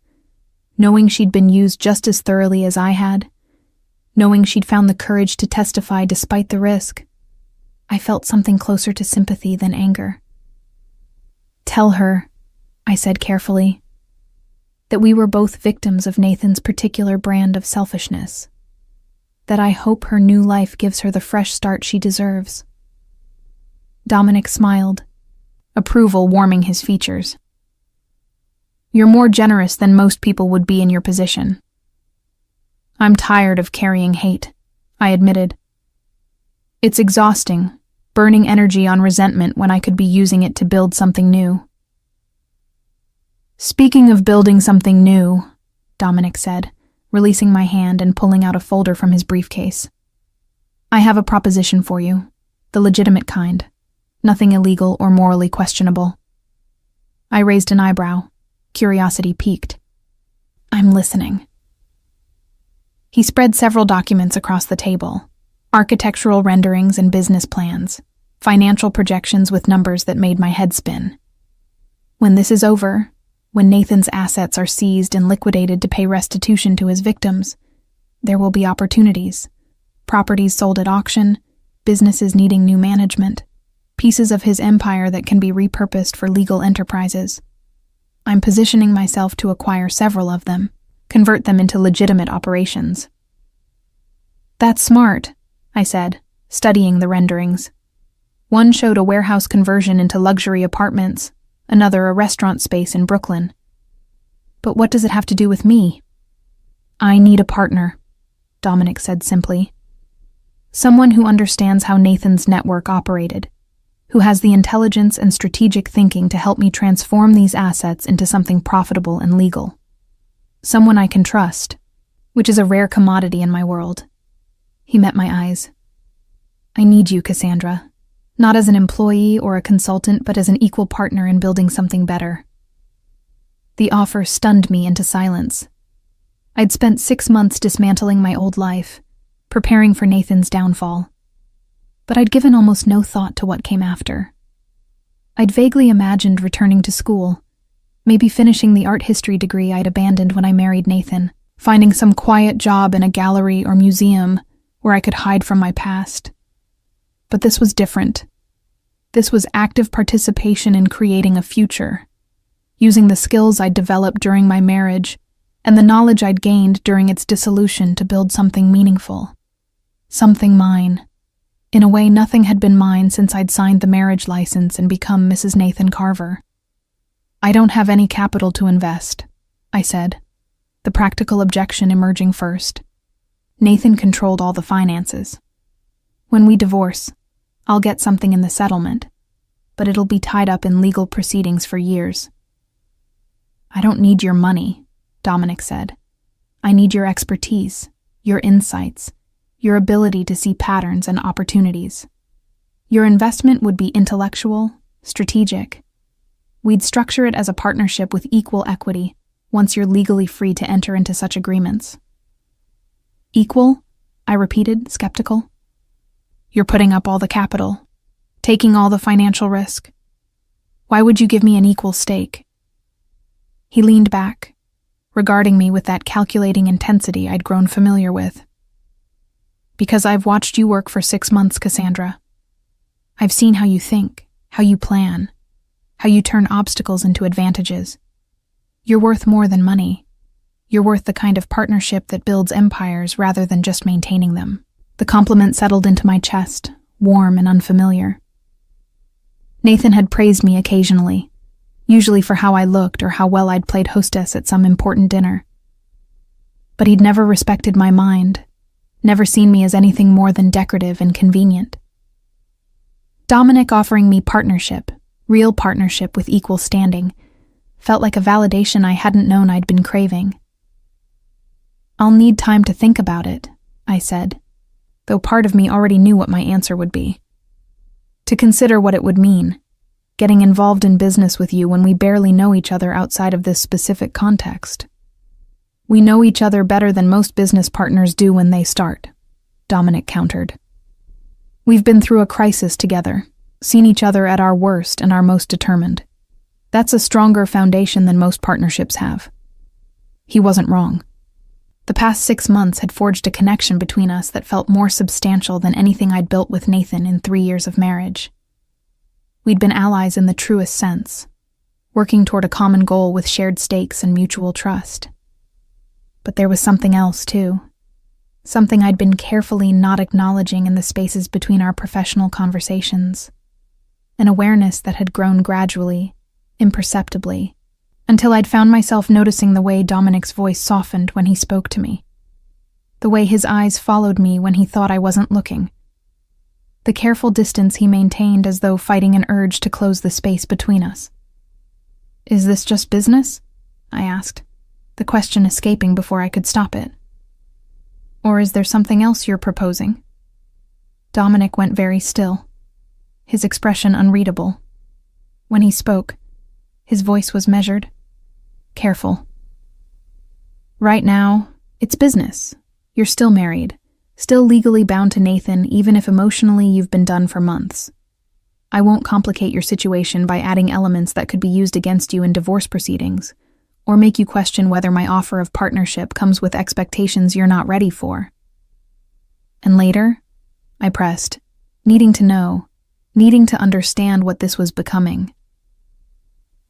knowing she'd been used just as thoroughly as I had, knowing she'd found the courage to testify despite the risk, I felt something closer to sympathy than anger. "Tell her," I said carefully, "that we were both victims of Nathan's particular brand of selfishness, that I hope her new life gives her the fresh start she deserves." Dominic smiled, approval warming his features. "You're more generous than most people would be in your position." "I'm tired of carrying hate," I admitted. "It's exhausting, burning energy on resentment when I could be using it to build something new." "Speaking of building something new," Dominic said, releasing my hand and pulling out a folder from his briefcase. "I have a proposition for you, the legitimate kind, nothing illegal or morally questionable." I raised an eyebrow, curiosity piqued. "I'm listening." He spread several documents across the table, architectural renderings and business plans, financial projections with numbers that made my head spin. "When this is over, when Nathan's assets are seized and liquidated to pay restitution to his victims, there will be opportunities. Properties sold at auction, businesses needing new management, pieces of his empire that can be repurposed for legal enterprises. I'm positioning myself to acquire several of them, convert them into legitimate operations." "That's smart," I said, studying the renderings. One showed a warehouse conversion into luxury apartments, another a restaurant space in Brooklyn. "But what does it have to do with me?" "I need a partner," Dominic said simply. "Someone who understands how Nathan's network operated, who has the intelligence and strategic thinking to help me transform these assets into something profitable and legal. Someone I can trust, which is a rare commodity in my world." He met my eyes. "I need you, Cassandra. Not as an employee or a consultant, but as an equal partner in building something better." The offer stunned me into silence. I'd spent 6 months dismantling my old life, preparing for Nathan's downfall. But I'd given almost no thought to what came after. I'd vaguely imagined returning to school, maybe finishing the art history degree I'd abandoned when I married Nathan, finding some quiet job in a gallery or museum where I could hide from my past. But this was different. This was active participation in creating a future, using the skills I'd developed during my marriage and the knowledge I'd gained during its dissolution to build something meaningful, something mine. In a way, nothing had been mine since I'd signed the marriage license and become Mrs. Nathan Carver. "I don't have any capital to invest," I said, the practical objection emerging first. Nathan controlled all the finances. "When we divorce, I'll get something in the settlement, but it'll be tied up in legal proceedings for years." "I don't need your money," Dominic said. "I need your expertise, your insights, your ability to see patterns and opportunities. Your investment would be intellectual, strategic. We'd structure it as a partnership with equal equity once you're legally free to enter into such agreements." "Equal?" I repeated, skeptical. "You're putting up all the capital, taking all the financial risk. Why would you give me an equal stake?" He leaned back, regarding me with that calculating intensity I'd grown familiar with. "Because I've watched you work for 6 months, Cassandra. I've seen how you think, how you plan, how you turn obstacles into advantages. You're worth more than money. You're worth the kind of partnership that builds empires rather than just maintaining them." The compliment settled into my chest, warm and unfamiliar. Nathan had praised me occasionally, usually for how I looked or how well I'd played hostess at some important dinner. But he'd never respected my mind, never seen me as anything more than decorative and convenient. Dominic offering me partnership, real partnership with equal standing, felt like a validation I hadn't known I'd been craving. "I'll need time to think about it," I said, though part of me already knew what my answer would be. To consider what it would mean, getting involved in business with you when we barely know each other outside of this specific context. "We know each other better than most business partners do when they start," Dominic countered. "We've been through a crisis together, seen each other at our worst and our most determined. That's a stronger foundation than most partnerships have." He wasn't wrong. The past 6 months had forged a connection between us that felt more substantial than anything I'd built with Nathan in 3 years of marriage. We'd been allies in the truest sense, working toward a common goal with shared stakes and mutual trust. But there was something else, too. Something I'd been carefully not acknowledging in the spaces between our professional conversations. An awareness that had grown gradually, imperceptibly, until I'd found myself noticing the way Dominic's voice softened when he spoke to me. The way his eyes followed me when he thought I wasn't looking. The careful distance he maintained as though fighting an urge to close the space between us. "Is this just business?" I asked, the question escaping before I could stop it. "Or is there something else you're proposing?" Dominic went very still, his expression unreadable. When he spoke, his voice was measured, careful. "Right now, it's business. You're still married, still legally bound to Nathan, even if emotionally you've been done for months. I won't complicate your situation by adding elements that could be used against you in divorce proceedings, or make you question whether my offer of partnership comes with expectations you're not ready for." "And later?" I pressed, needing to know, needing to understand what this was becoming.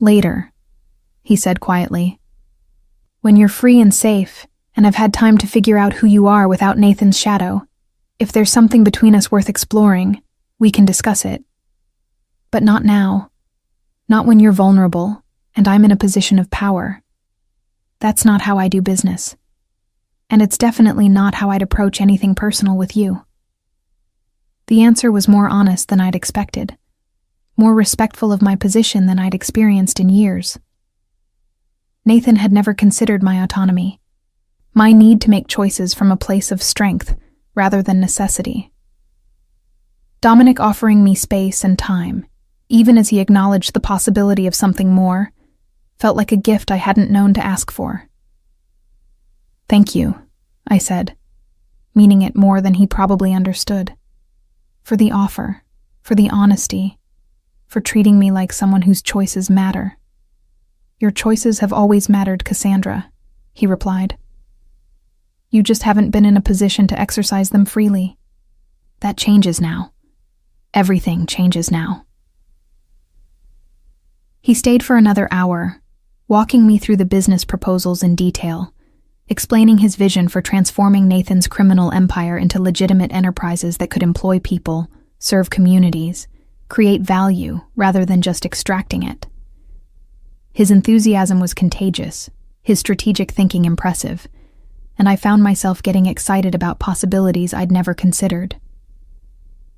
"Later," he said quietly. "When you're free and safe, and I've had time to figure out who you are without Nathan's shadow, if there's something between us worth exploring, we can discuss it. But not now. Not when you're vulnerable, and I'm in a position of power. That's not how I do business. And it's definitely not how I'd approach anything personal with you." The answer was more honest than I'd expected, more respectful of my position than I'd experienced in years. Nathan had never considered my autonomy, my need to make choices from a place of strength rather than necessity. Dominic offering me space and time, even as he acknowledged the possibility of something more, felt like a gift I hadn't known to ask for. "Thank you," I said, meaning it more than he probably understood. "For the offer, for the honesty, for treating me like someone whose choices matter." "Your choices have always mattered, Cassandra," he replied. "You just haven't been in a position to exercise them freely. That changes now. Everything changes now." He stayed for another hour, walking me through the business proposals in detail, explaining his vision for transforming Nathan's criminal empire into legitimate enterprises that could employ people, serve communities, create value rather than just extracting it. His enthusiasm was contagious, his strategic thinking impressive, and I found myself getting excited about possibilities I'd never considered.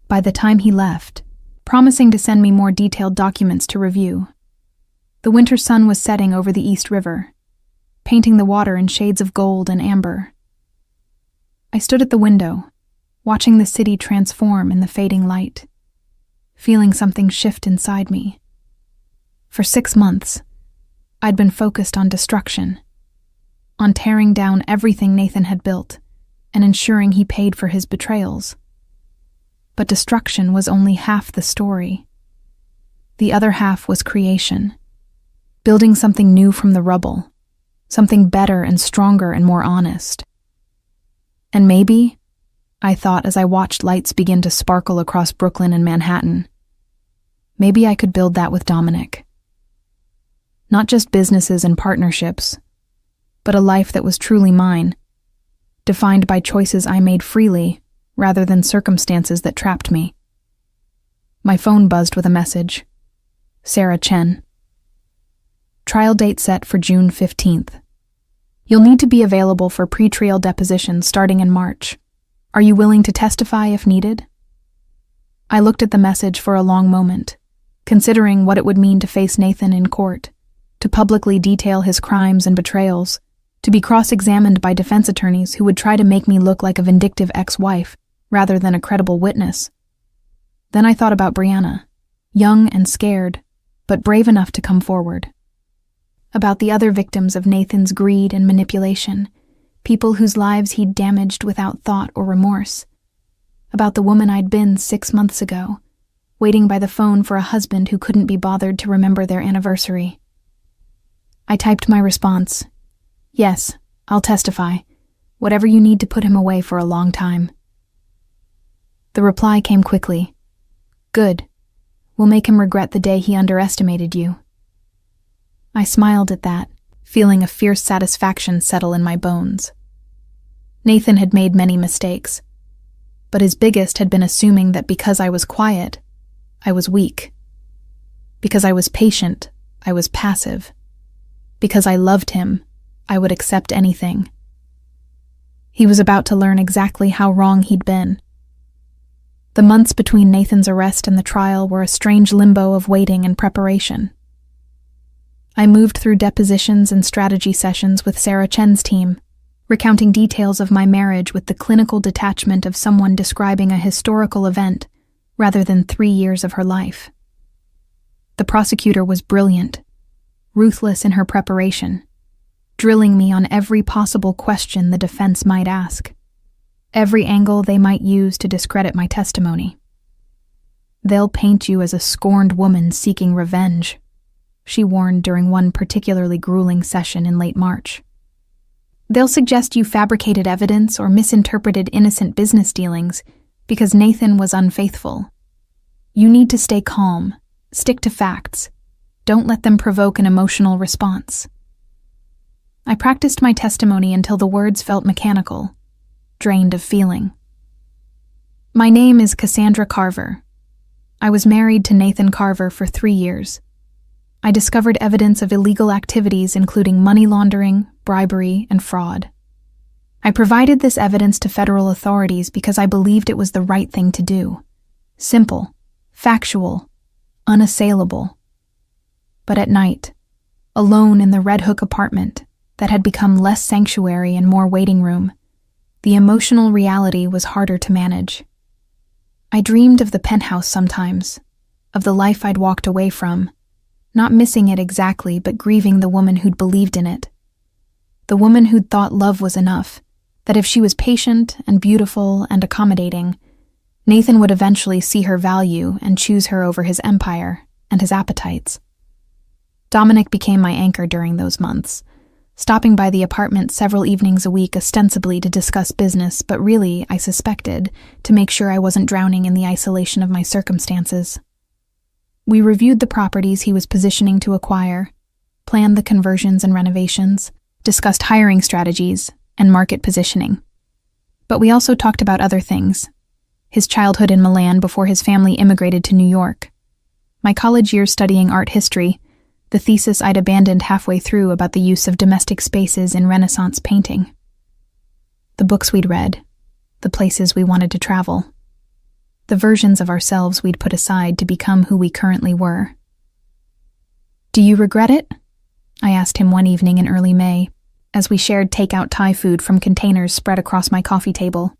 By the time he left, promising to send me more detailed documents to review, the winter sun was setting over the East River, painting the water in shades of gold and amber. I stood at the window, watching the city transform in the fading light, feeling something shift inside me. For 6 months, I'd been focused on destruction, on tearing down everything Nathan had built and ensuring he paid for his betrayals. But destruction was only half the story. The other half was creation, building something new from the rubble, something better and stronger and more honest. And maybe, I thought as I watched lights begin to sparkle across Brooklyn and Manhattan, maybe I could build that with Dominic. Not just businesses and partnerships, but a life that was truly mine, defined by choices I made freely rather than circumstances that trapped me. My phone buzzed with a message. Sarah Chen. Trial date set for June 15th. You'll need to be available for pre-trial depositions starting in March. Are you willing to testify if needed? I looked at the message for a long moment, considering what it would mean to face Nathan in court, to publicly detail his crimes and betrayals, to be cross-examined by defense attorneys who would try to make me look like a vindictive ex-wife rather than a credible witness. Then I thought about Brianna, young and scared, but brave enough to come forward. About the other victims of Nathan's greed and manipulation, people whose lives he'd damaged without thought or remorse. About the woman I'd been 6 months ago, waiting by the phone for a husband who couldn't be bothered to remember their anniversary. I typed my response. Yes, I'll testify. Whatever you need to put him away for a long time. The reply came quickly. Good. We'll make him regret the day he underestimated you. I smiled at that, feeling a fierce satisfaction settle in my bones. Nathan had made many mistakes, but his biggest had been assuming that because I was quiet, I was weak. Because I was patient, I was passive. Because I loved him, I would accept anything. He was about to learn exactly how wrong he'd been. The months between Nathan's arrest and the trial were a strange limbo of waiting and preparation. I moved through depositions and strategy sessions with Sarah Chen's team, recounting details of my marriage with the clinical detachment of someone describing a historical event rather than 3 years of her life. The prosecutor was brilliant, ruthless in her preparation, drilling me on every possible question the defense might ask, every angle they might use to discredit my testimony. They'll paint you as a scorned woman seeking revenge, she warned during one particularly grueling session in late March. They'll suggest you fabricated evidence or misinterpreted innocent business dealings because Nathan was unfaithful. You need to stay calm, stick to facts. Don't let them provoke an emotional response. I practiced my testimony until the words felt mechanical, drained of feeling. My name is Cassandra Carver. I was married to Nathan Carver for 3 years. I discovered evidence of illegal activities including money laundering, bribery, and fraud. I provided this evidence to federal authorities because I believed it was the right thing to do. Simple, factual, unassailable. But at night, alone in the Red Hook apartment that had become less sanctuary and more waiting room, the emotional reality was harder to manage. I dreamed of the penthouse sometimes, of the life I'd walked away from, not missing it exactly, but grieving the woman who'd believed in it. The woman who'd thought love was enough, that if she was patient and beautiful and accommodating, Nathan would eventually see her value and choose her over his empire and his appetites. Dominic became my anchor during those months, stopping by the apartment several evenings a week ostensibly to discuss business, but really, I suspected, to make sure I wasn't drowning in the isolation of my circumstances. We reviewed the properties he was positioning to acquire, planned the conversions and renovations, discussed hiring strategies, and market positioning. But we also talked about other things. His childhood in Milan before his family immigrated to New York. My college years studying art history, the thesis I'd abandoned halfway through about the use of domestic spaces in Renaissance painting. The books we'd read, the places we wanted to travel. The versions of ourselves we'd put aside to become who we currently were. "Do you regret it?" I asked him one evening in early May, as we shared takeout Thai food from containers spread across my coffee table.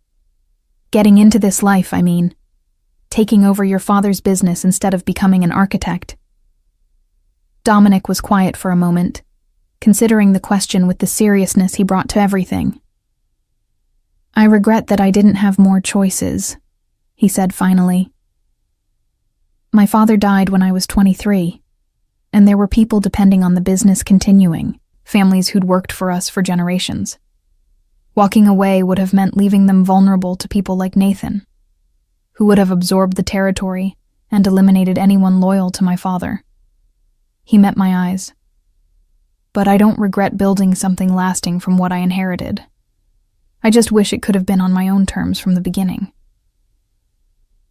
"Getting into this life, I mean. Taking over your father's business instead of becoming an architect." Dominic was quiet for a moment, considering the question with the seriousness he brought to everything. "I regret that I didn't have more choices," he said finally. "My father died when I was 23, and there were people depending on the business continuing, families who'd worked for us for generations. Walking away would have meant leaving them vulnerable to people like Nathan, who would have absorbed the territory and eliminated anyone loyal to my father." He met my eyes. "But I don't regret building something lasting from what I inherited. I just wish it could have been on my own terms from the beginning."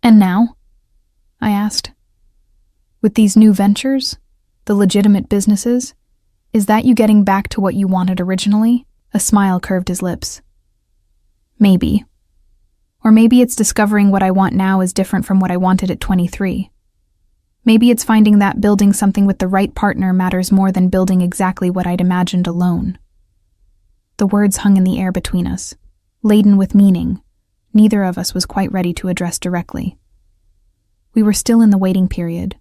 "And now?" I asked. "With these new ventures, the legitimate businesses, is that you getting back to what you wanted originally?" A smile curved his lips. "Maybe. Or maybe it's discovering what I want now is different from what I wanted at 23. Maybe it's finding that building something with the right partner matters more than building exactly what I'd imagined alone." The words hung in the air between us, laden with meaning. Neither of us was quite ready to address directly. We were still in the waiting period,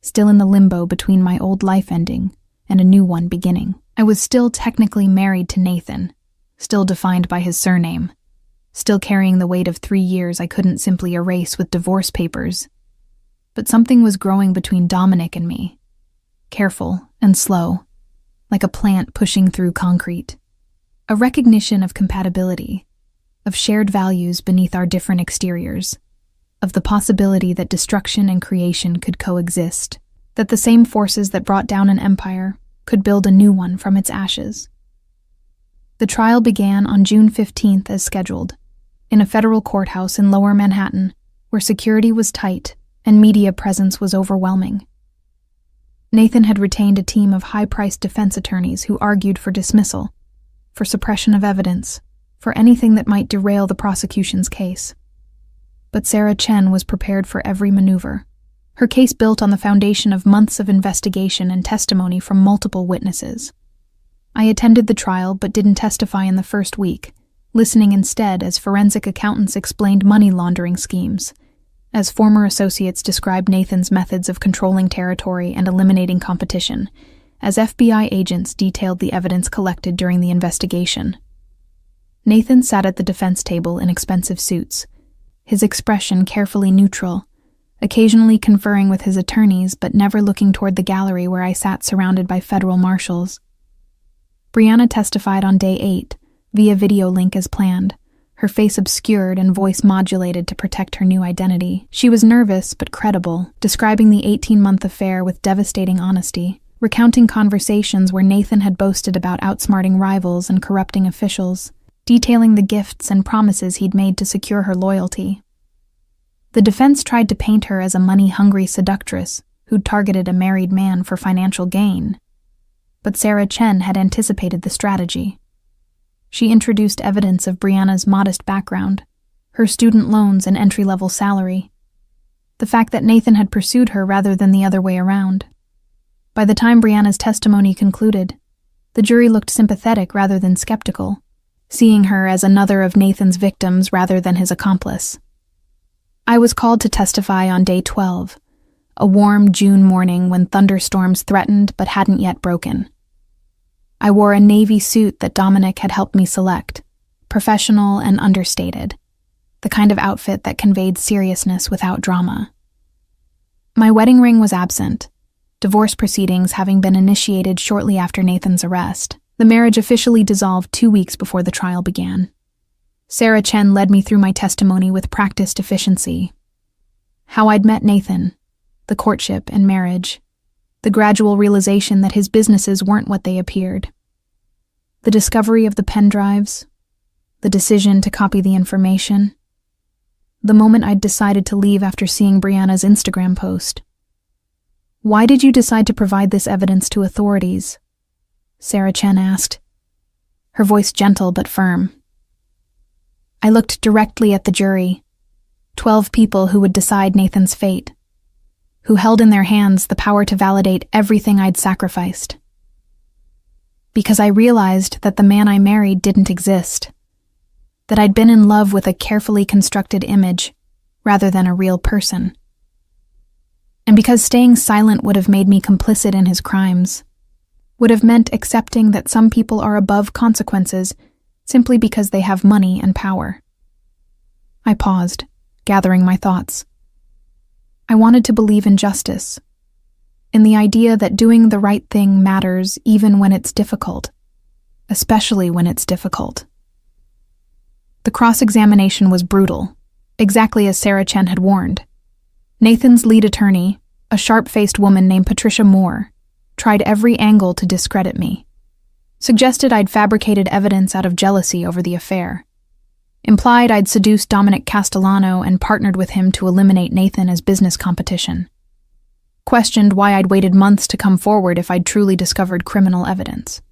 still in the limbo between my old life ending and a new one beginning. I was still technically married to Nathan, still defined by his surname, still carrying the weight of 3 years I couldn't simply erase with divorce papers. But something was growing between Dominic and me, careful and slow, like a plant pushing through concrete. A recognition of compatibility, of shared values beneath our different exteriors, of the possibility that destruction and creation could coexist, that the same forces that brought down an empire could build a new one from its ashes. The trial began on June 15th as scheduled, in a federal courthouse in Lower Manhattan, where security was tight and media presence was overwhelming. Nathan had retained a team of high-priced defense attorneys who argued for dismissal, for suppression of evidence, for anything that might derail the prosecution's case. But Sarah Chen was prepared for every maneuver, her case built on the foundation of months of investigation and testimony from multiple witnesses. I attended the trial but didn't testify in the first week, listening instead as forensic accountants explained money laundering schemes, as former associates described Nathan's methods of controlling territory and eliminating competition, as FBI agents detailed the evidence collected during the investigation. Nathan sat at the defense table in expensive suits, his expression carefully neutral, occasionally conferring with his attorneys but never looking toward the gallery where I sat surrounded by federal marshals. Brianna testified on day 8, via video link as planned, her face obscured and voice modulated to protect her new identity. She was nervous but credible, describing the 18-month affair with devastating honesty, recounting conversations where Nathan had boasted about outsmarting rivals and corrupting officials, detailing the gifts and promises he'd made to secure her loyalty. The defense tried to paint her as a money-hungry seductress who'd targeted a married man for financial gain. But Sarah Chen had anticipated the strategy. She introduced evidence of Brianna's modest background, her student loans and entry-level salary, the fact that Nathan had pursued her rather than the other way around. By the time Brianna's testimony concluded, the jury looked sympathetic rather than skeptical, seeing her as another of Nathan's victims rather than his accomplice. I was called to testify on day 12, a warm June morning when thunderstorms threatened but hadn't yet broken. I wore a navy suit that Dominic had helped me select, professional and understated, the kind of outfit that conveyed seriousness without drama. My wedding ring was absent, divorce proceedings having been initiated shortly after Nathan's arrest. The marriage officially dissolved 2 weeks before the trial began. Sarah Chen led me through my testimony with practiced efficiency. How I'd met Nathan, the courtship and marriage, the gradual realization that his businesses weren't what they appeared, the discovery of the pen drives, the decision to copy the information, the moment I'd decided to leave after seeing Brianna's Instagram post. "Why did you decide to provide this evidence to authorities?" Sarah Chen asked, her voice gentle but firm. I looked directly at the jury, 12 people who would decide Nathan's fate, who held in their hands the power to validate everything I'd sacrificed. Because I realized that the man I married didn't exist, that I'd been in love with a carefully constructed image rather than a real person. And because staying silent would have made me complicit in his crimes, would have meant accepting that some people are above consequences simply because they have money and power. I paused, gathering my thoughts. I wanted to believe in justice, in the idea that doing the right thing matters even when it's difficult, especially when it's difficult. The cross-examination was brutal, exactly as Sarah Chen had warned. Nathan's lead attorney, a sharp-faced woman named Patricia Moore, tried every angle to discredit me, suggested I'd fabricated evidence out of jealousy over the affair. Implied I'd seduced Dominic Castellano and partnered with him to eliminate Nathan as business competition. Questioned why I'd waited months to come forward if I'd truly discovered criminal evidence.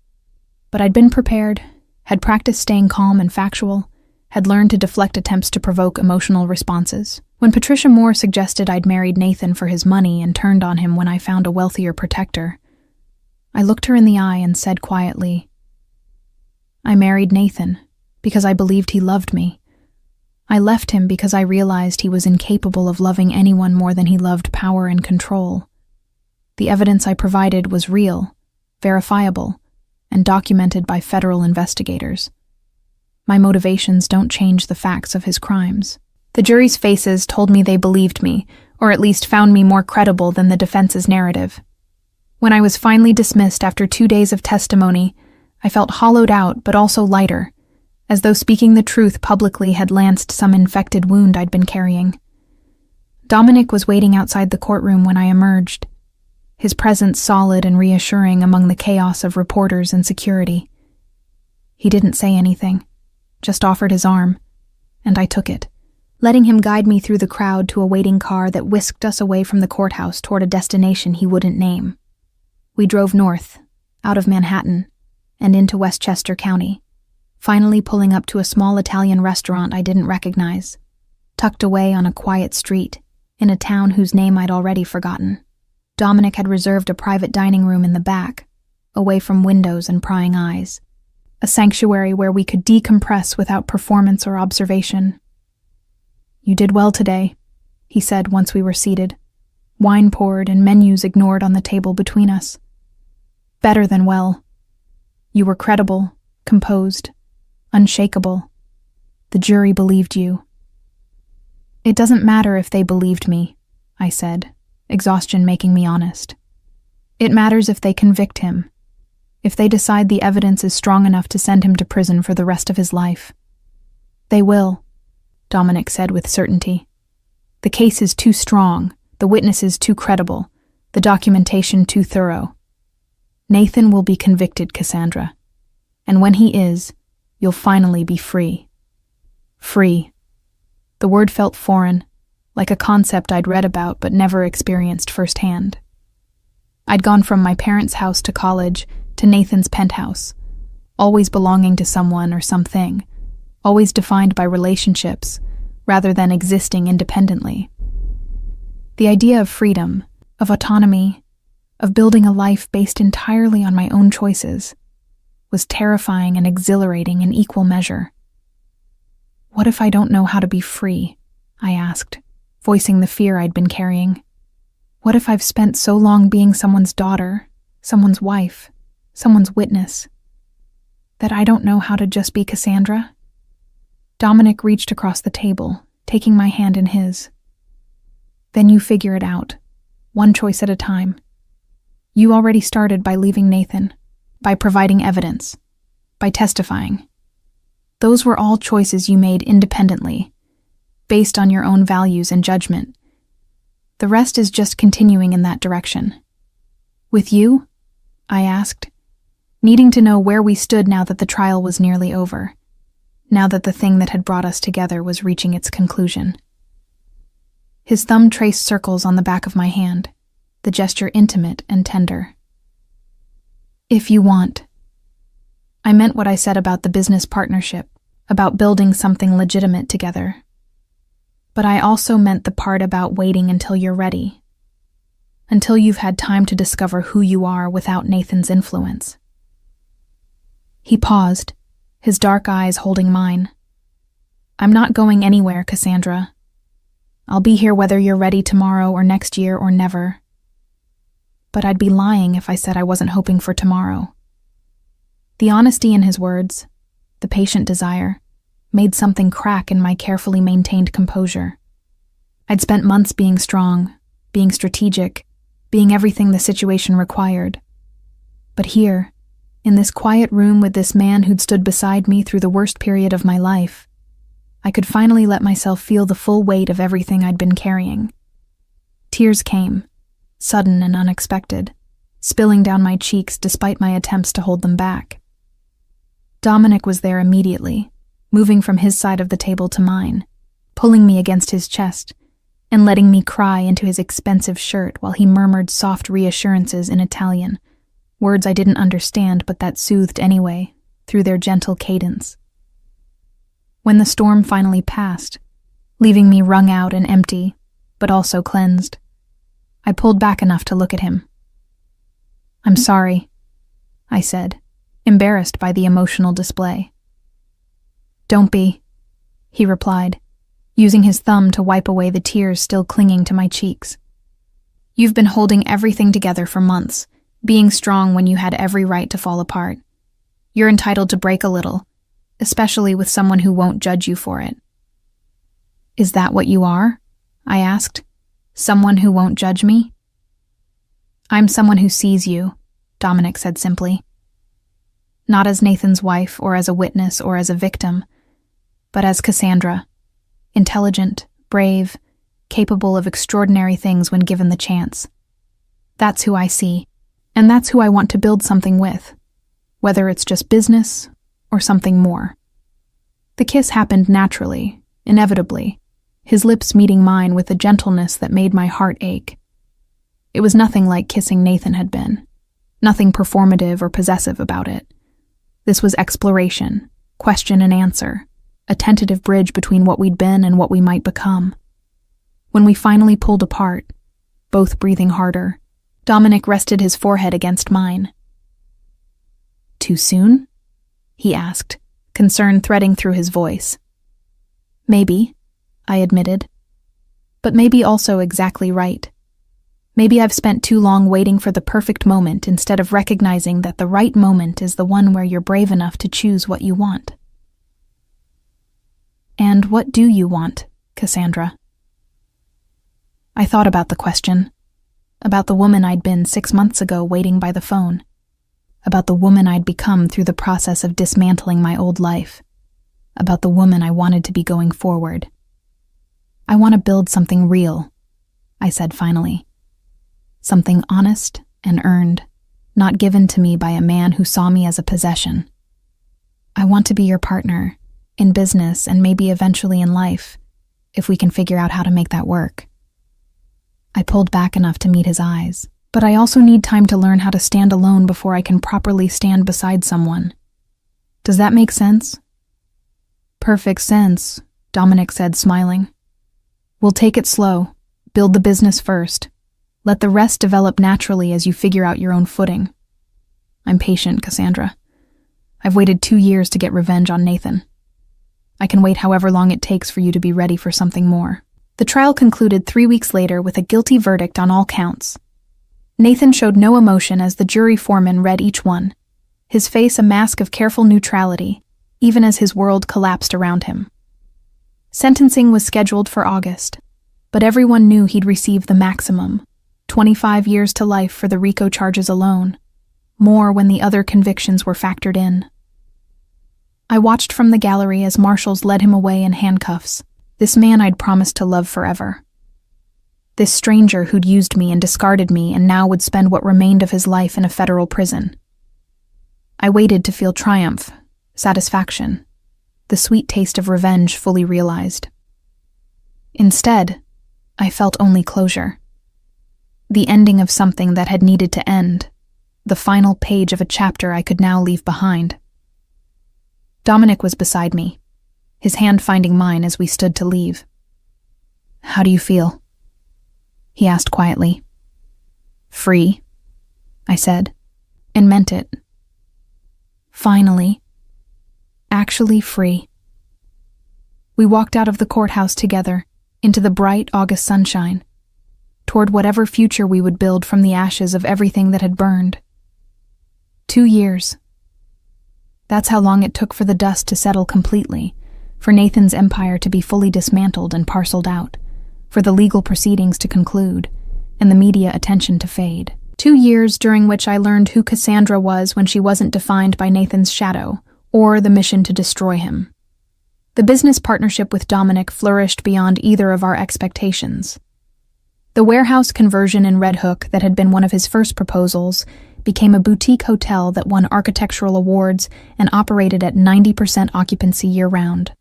But I'd been prepared, had practiced staying calm and factual, had learned to deflect attempts to provoke emotional responses. When Patricia Moore suggested I'd married Nathan for his money and turned on him when I found a wealthier protector, I looked her in the eye and said quietly, "I married Nathan because I believed he loved me. I left him because I realized he was incapable of loving anyone more than he loved power and control. The evidence I provided was real, verifiable, and documented by federal investigators. My motivations don't change the facts of his crimes." The jury's faces told me they believed me, or at least found me more credible than the defense's narrative. When I was finally dismissed after 2 days of testimony, I felt hollowed out but also lighter, as though speaking the truth publicly had lanced some infected wound I'd been carrying. Dominic was waiting outside the courtroom when I emerged, his presence solid and reassuring among the chaos of reporters and security. He didn't say anything, just offered his arm, and I took it, letting him guide me through the crowd to a waiting car that whisked us away from the courthouse toward a destination he wouldn't name. We drove north, out of Manhattan, and into Westchester County, finally pulling up to a small Italian restaurant I didn't recognize, tucked away on a quiet street, in a town whose name I'd already forgotten. Dominic had reserved a private dining room in the back, away from windows and prying eyes, a sanctuary where we could decompress without performance or observation. "You did well today," he said once we were seated, wine poured and menus ignored on the table between us. "Better than well. You were credible, composed, unshakable. The jury believed you." "It doesn't matter if they believed me," I said, exhaustion making me honest. "It matters if they convict him, if they decide the evidence is strong enough to send him to prison for the rest of his life." "They will," Dominic said with certainty. "The case is too strong, the witnesses too credible, the documentation too thorough. Nathan will be convicted, Cassandra. And when he is, you'll finally be free." Free. The word felt foreign, like a concept I'd read about but never experienced firsthand. I'd gone from my parents' house to college to Nathan's penthouse, always belonging to someone or something, always defined by relationships, rather than existing independently. The idea of freedom, of autonomy, of building a life based entirely on my own choices, was terrifying and exhilarating in equal measure. "What if I don't know how to be free?" I asked, voicing the fear I'd been carrying. "What if I've spent so long being someone's daughter, someone's wife, someone's witness, that I don't know how to just be Cassandra?" Dominic reached across the table, taking my hand in his. "Then you figure it out, one choice at a time. You already started by leaving Nathan, by providing evidence, by testifying. Those were all choices you made independently, based on your own values and judgment. The rest is just continuing in that direction. With you?" I asked, needing to know where we stood now that the trial was nearly over, now that the thing that had brought us together was reaching its conclusion. His thumb traced circles on the back of my hand, the gesture intimate and tender. "If you want." I meant what I said about the business partnership, about building something legitimate together. But I also meant the part about waiting until you're ready, until you've had time to discover who you are without Nathan's influence. He paused, his dark eyes holding mine. "I'm not going anywhere, Cassandra. I'll be here whether you're ready tomorrow or next year or never. But I'd be lying if I said I wasn't hoping for tomorrow." The honesty in his words, the patient desire, made something crack in my carefully maintained composure. I'd spent months being strong, being strategic, being everything the situation required. But here, in this quiet room with this man who'd stood beside me through the worst period of my life, I could finally let myself feel the full weight of everything I'd been carrying. Tears came, sudden and unexpected, spilling down my cheeks despite my attempts to hold them back. Dominic was there immediately, moving from his side of the table to mine, pulling me against his chest, and letting me cry into his expensive shirt while he murmured soft reassurances in Italian, words I didn't understand but that soothed anyway, through their gentle cadence. When the storm finally passed, leaving me wrung out and empty, but also cleansed, I pulled back enough to look at him. "I'm sorry," I said, embarrassed by the emotional display. "Don't be," he replied, using his thumb to wipe away the tears still clinging to my cheeks. "You've been holding everything together for months, being strong when you had every right to fall apart. You're entitled to break a little, especially with someone who won't judge you for it." "Is that what you are?" I asked. "Someone who won't judge me?" "I'm someone who sees you," Dominic said simply. "Not as Nathan's wife or as a witness or as a victim, but as Cassandra, intelligent, brave, capable of extraordinary things when given the chance. That's who I see, and that's who I want to build something with, whether it's just business or something more." The kiss happened naturally, inevitably, his lips meeting mine with a gentleness that made my heart ache. It was nothing like kissing Nathan had been, nothing performative or possessive about it. This was exploration, question and answer, a tentative bridge between what we'd been and what we might become. When we finally pulled apart, both breathing harder, Dominic rested his forehead against mine. "Too soon?" he asked, concern threading through his voice. "Maybe," I admitted. "But maybe also exactly right. Maybe I've spent too long waiting for the perfect moment instead of recognizing that the right moment is the one where you're brave enough to choose what you want." "And what do you want, Cassandra?" I thought about the question, about the woman I'd been 6 months ago waiting by the phone, about the woman I'd become through the process of dismantling my old life, about the woman I wanted to be going forward. "I want to build something real," I said finally. "Something honest and earned, not given to me by a man who saw me as a possession. I want to be your partner, in business and maybe eventually in life, if we can figure out how to make that work." I pulled back enough to meet his eyes, but I also need time to learn how to stand alone before I can properly stand beside someone. Does that make sense? "Perfect sense," Dominic said, smiling. "We'll take it slow, build the business first. Let the rest develop naturally as you figure out your own footing. I'm patient, Cassandra. I've waited 2 years to get revenge on Nathan. I can wait however long it takes for you to be ready for something more." The trial concluded 3 weeks later with a guilty verdict on all counts. Nathan showed no emotion as the jury foreman read each one, his face a mask of careful neutrality, even as his world collapsed around him. Sentencing was scheduled for August, but everyone knew he'd receive the maximum, 25 years to life for the RICO charges alone, more when the other convictions were factored in. I watched from the gallery as marshals led him away in handcuffs, this man I'd promised to love forever. This stranger who'd used me and discarded me and now would spend what remained of his life in a federal prison. I waited to feel triumph, satisfaction, the sweet taste of revenge fully realized. Instead, I felt only closure. The ending of something that had needed to end, the final page of a chapter I could now leave behind. Dominic was beside me, his hand finding mine as we stood to leave. "How do you feel?" he asked quietly. "Free," I said, and meant it. Finally. Actually free. We walked out of the courthouse together, into the bright August sunshine, toward whatever future we would build from the ashes of everything that had burned. 2 years. That's how long it took for the dust to settle completely, for Nathan's empire to be fully dismantled and parceled out, for the legal proceedings to conclude, and the media attention to fade. 2 years during which I learned who Cassandra was when she wasn't defined by Nathan's shadow, or the mission to destroy him. The business partnership with Dominic flourished beyond either of our expectations. The warehouse conversion in Red Hook that had been one of his first proposals became a boutique hotel that won architectural awards and operated at 90% occupancy year-round.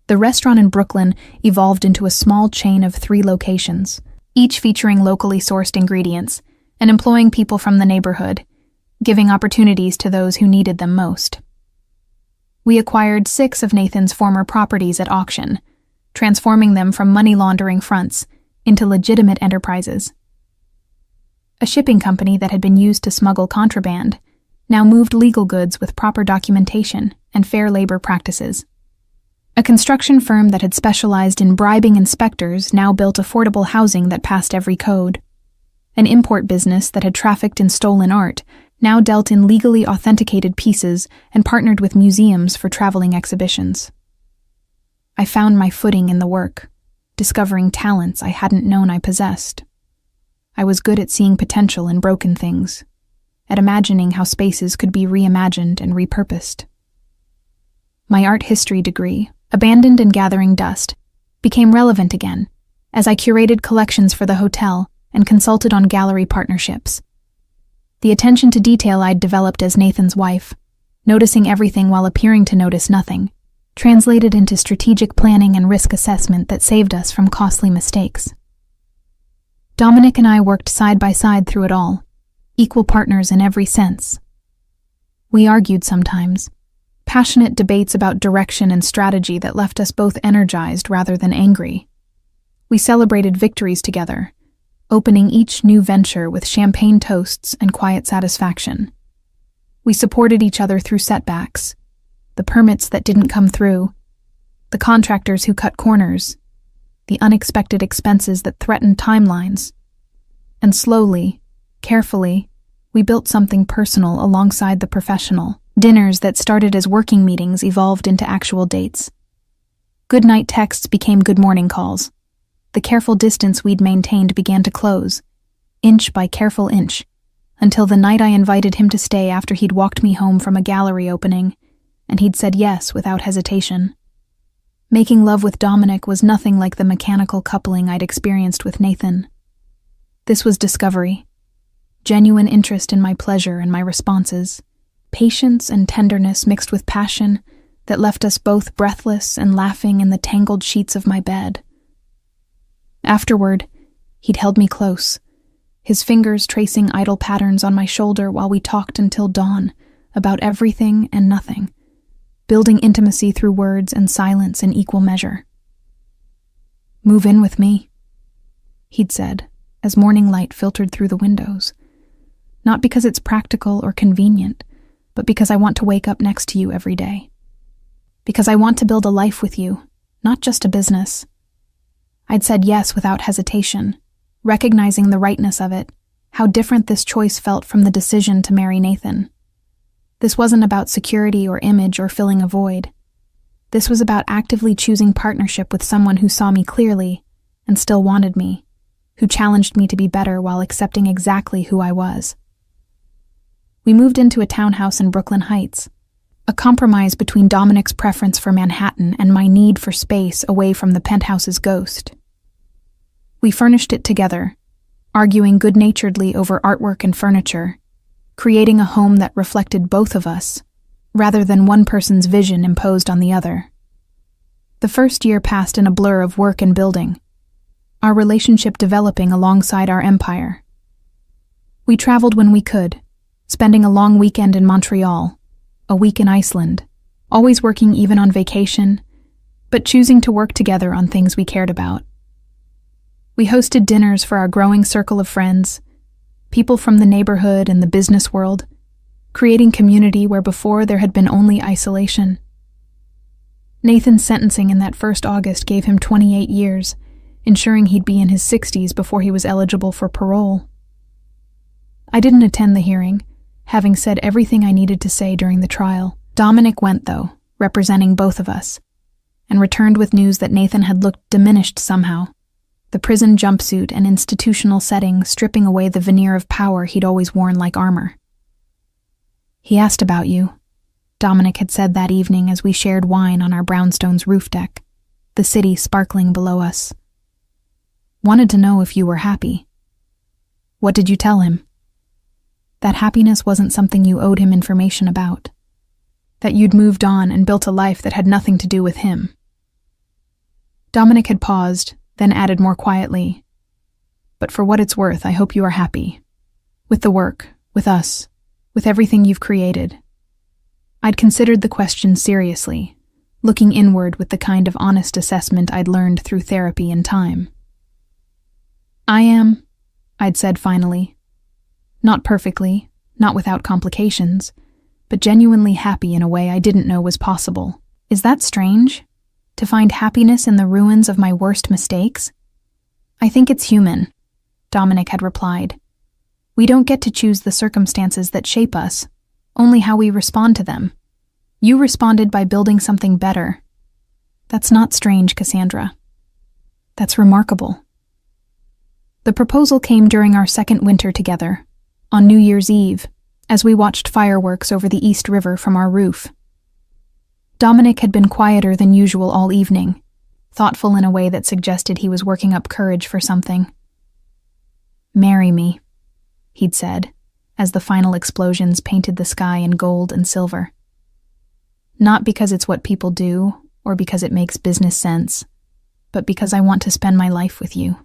The restaurant in Brooklyn evolved into a small chain of 3 locations, each featuring locally sourced ingredients and employing people from the neighborhood, giving opportunities to those who needed them most. We acquired 6 of Nathan's former properties at auction, transforming them from money laundering fronts into legitimate enterprises. A shipping company that had been used to smuggle contraband now moved legal goods with proper documentation and fair labor practices. A construction firm that had specialized in bribing inspectors now built affordable housing that passed every code. An import business that had trafficked in stolen art now dealt in legally authenticated pieces and partnered with museums for traveling exhibitions. I found my footing in the work, discovering talents I hadn't known I possessed. I was good at seeing potential in broken things, at imagining how spaces could be reimagined and repurposed. My art history degree, abandoned and gathering dust, became relevant again as I curated collections for the hotel and consulted on gallery partnerships. The attention to detail I'd developed as Nathan's wife, noticing everything while appearing to notice nothing, translated into strategic planning and risk assessment that saved us from costly mistakes. Dominic and I worked side by side through it all, equal partners in every sense. We argued sometimes, passionate debates about direction and strategy that left us both energized rather than angry. We celebrated victories together, opening each new venture with champagne toasts and quiet satisfaction. We supported each other through setbacks, the permits that didn't come through, the contractors who cut corners, the unexpected expenses that threatened timelines. And slowly, carefully, we built something personal alongside the professional. Dinners that started as working meetings evolved into actual dates. Good night texts became good morning calls. The careful distance we'd maintained began to close, inch by careful inch, until the night I invited him to stay after he'd walked me home from a gallery opening, and he'd said yes without hesitation. Making love with Dominic was nothing like the mechanical coupling I'd experienced with Nathan. This was discovery, genuine interest in my pleasure and my responses, patience and tenderness mixed with passion that left us both breathless and laughing in the tangled sheets of my bed. Afterward, he'd held me close, his fingers tracing idle patterns on my shoulder while we talked until dawn about everything and nothing, building intimacy through words and silence in equal measure. "Move in with me," he'd said, as morning light filtered through the windows. "Not because it's practical or convenient, but because I want to wake up next to you every day. Because I want to build a life with you, not just a business." I'd said yes without hesitation, recognizing the rightness of it, how different this choice felt from the decision to marry Nathan. This wasn't about security or image or filling a void. This was about actively choosing partnership with someone who saw me clearly and still wanted me, who challenged me to be better while accepting exactly who I was. We moved into a townhouse in Brooklyn Heights, a compromise between Dominic's preference for Manhattan and my need for space away from the penthouse's ghost. We furnished it together, arguing good-naturedly over artwork and furniture, creating a home that reflected both of us, rather than one person's vision imposed on the other. The first year passed in a blur of work and building, our relationship developing alongside our empire. We traveled when we could, spending a long weekend in Montreal, a week in Iceland, always working even on vacation, but choosing to work together on things we cared about. We hosted dinners for our growing circle of friends, people from the neighborhood and the business world, creating community where before there had been only isolation. Nathan's sentencing in that first August gave him 28 years, ensuring he'd be in his 60s before he was eligible for parole. I didn't attend the hearing, having said everything I needed to say during the trial. Dominic went, though, representing both of us, and returned with news that Nathan had looked diminished somehow, the prison jumpsuit and institutional setting stripping away the veneer of power he'd always worn like armor. "He asked about you," Dominic had said that evening as we shared wine on our brownstone's roof deck, the city sparkling below us. "Wanted to know if you were happy." "What did you tell him?" That happiness wasn't something you owed him information about. That you'd moved on and built a life that had nothing to do with him. Dominic had paused, then added more quietly, "But for what it's worth, I hope you are happy. With the work, with us, with everything you've created." I'd considered the question seriously, looking inward with the kind of honest assessment I'd learned through therapy and time. "I am," I'd said finally. "Not perfectly, not without complications, but genuinely happy in a way I didn't know was possible. Is that strange? To find happiness in the ruins of my worst mistakes?" "I think it's human," Dominic had replied. "We don't get to choose the circumstances that shape us, only how we respond to them. You responded by building something better. That's not strange, Cassandra. That's remarkable." The proposal came during our second winter together, on New Year's Eve, as we watched fireworks over the East River from our roof. Dominic had been quieter than usual all evening, thoughtful in a way that suggested he was working up courage for something. "Marry me," he'd said, as the final explosions painted the sky in gold and silver. "Not because it's what people do, or because it makes business sense, but because I want to spend my life with you.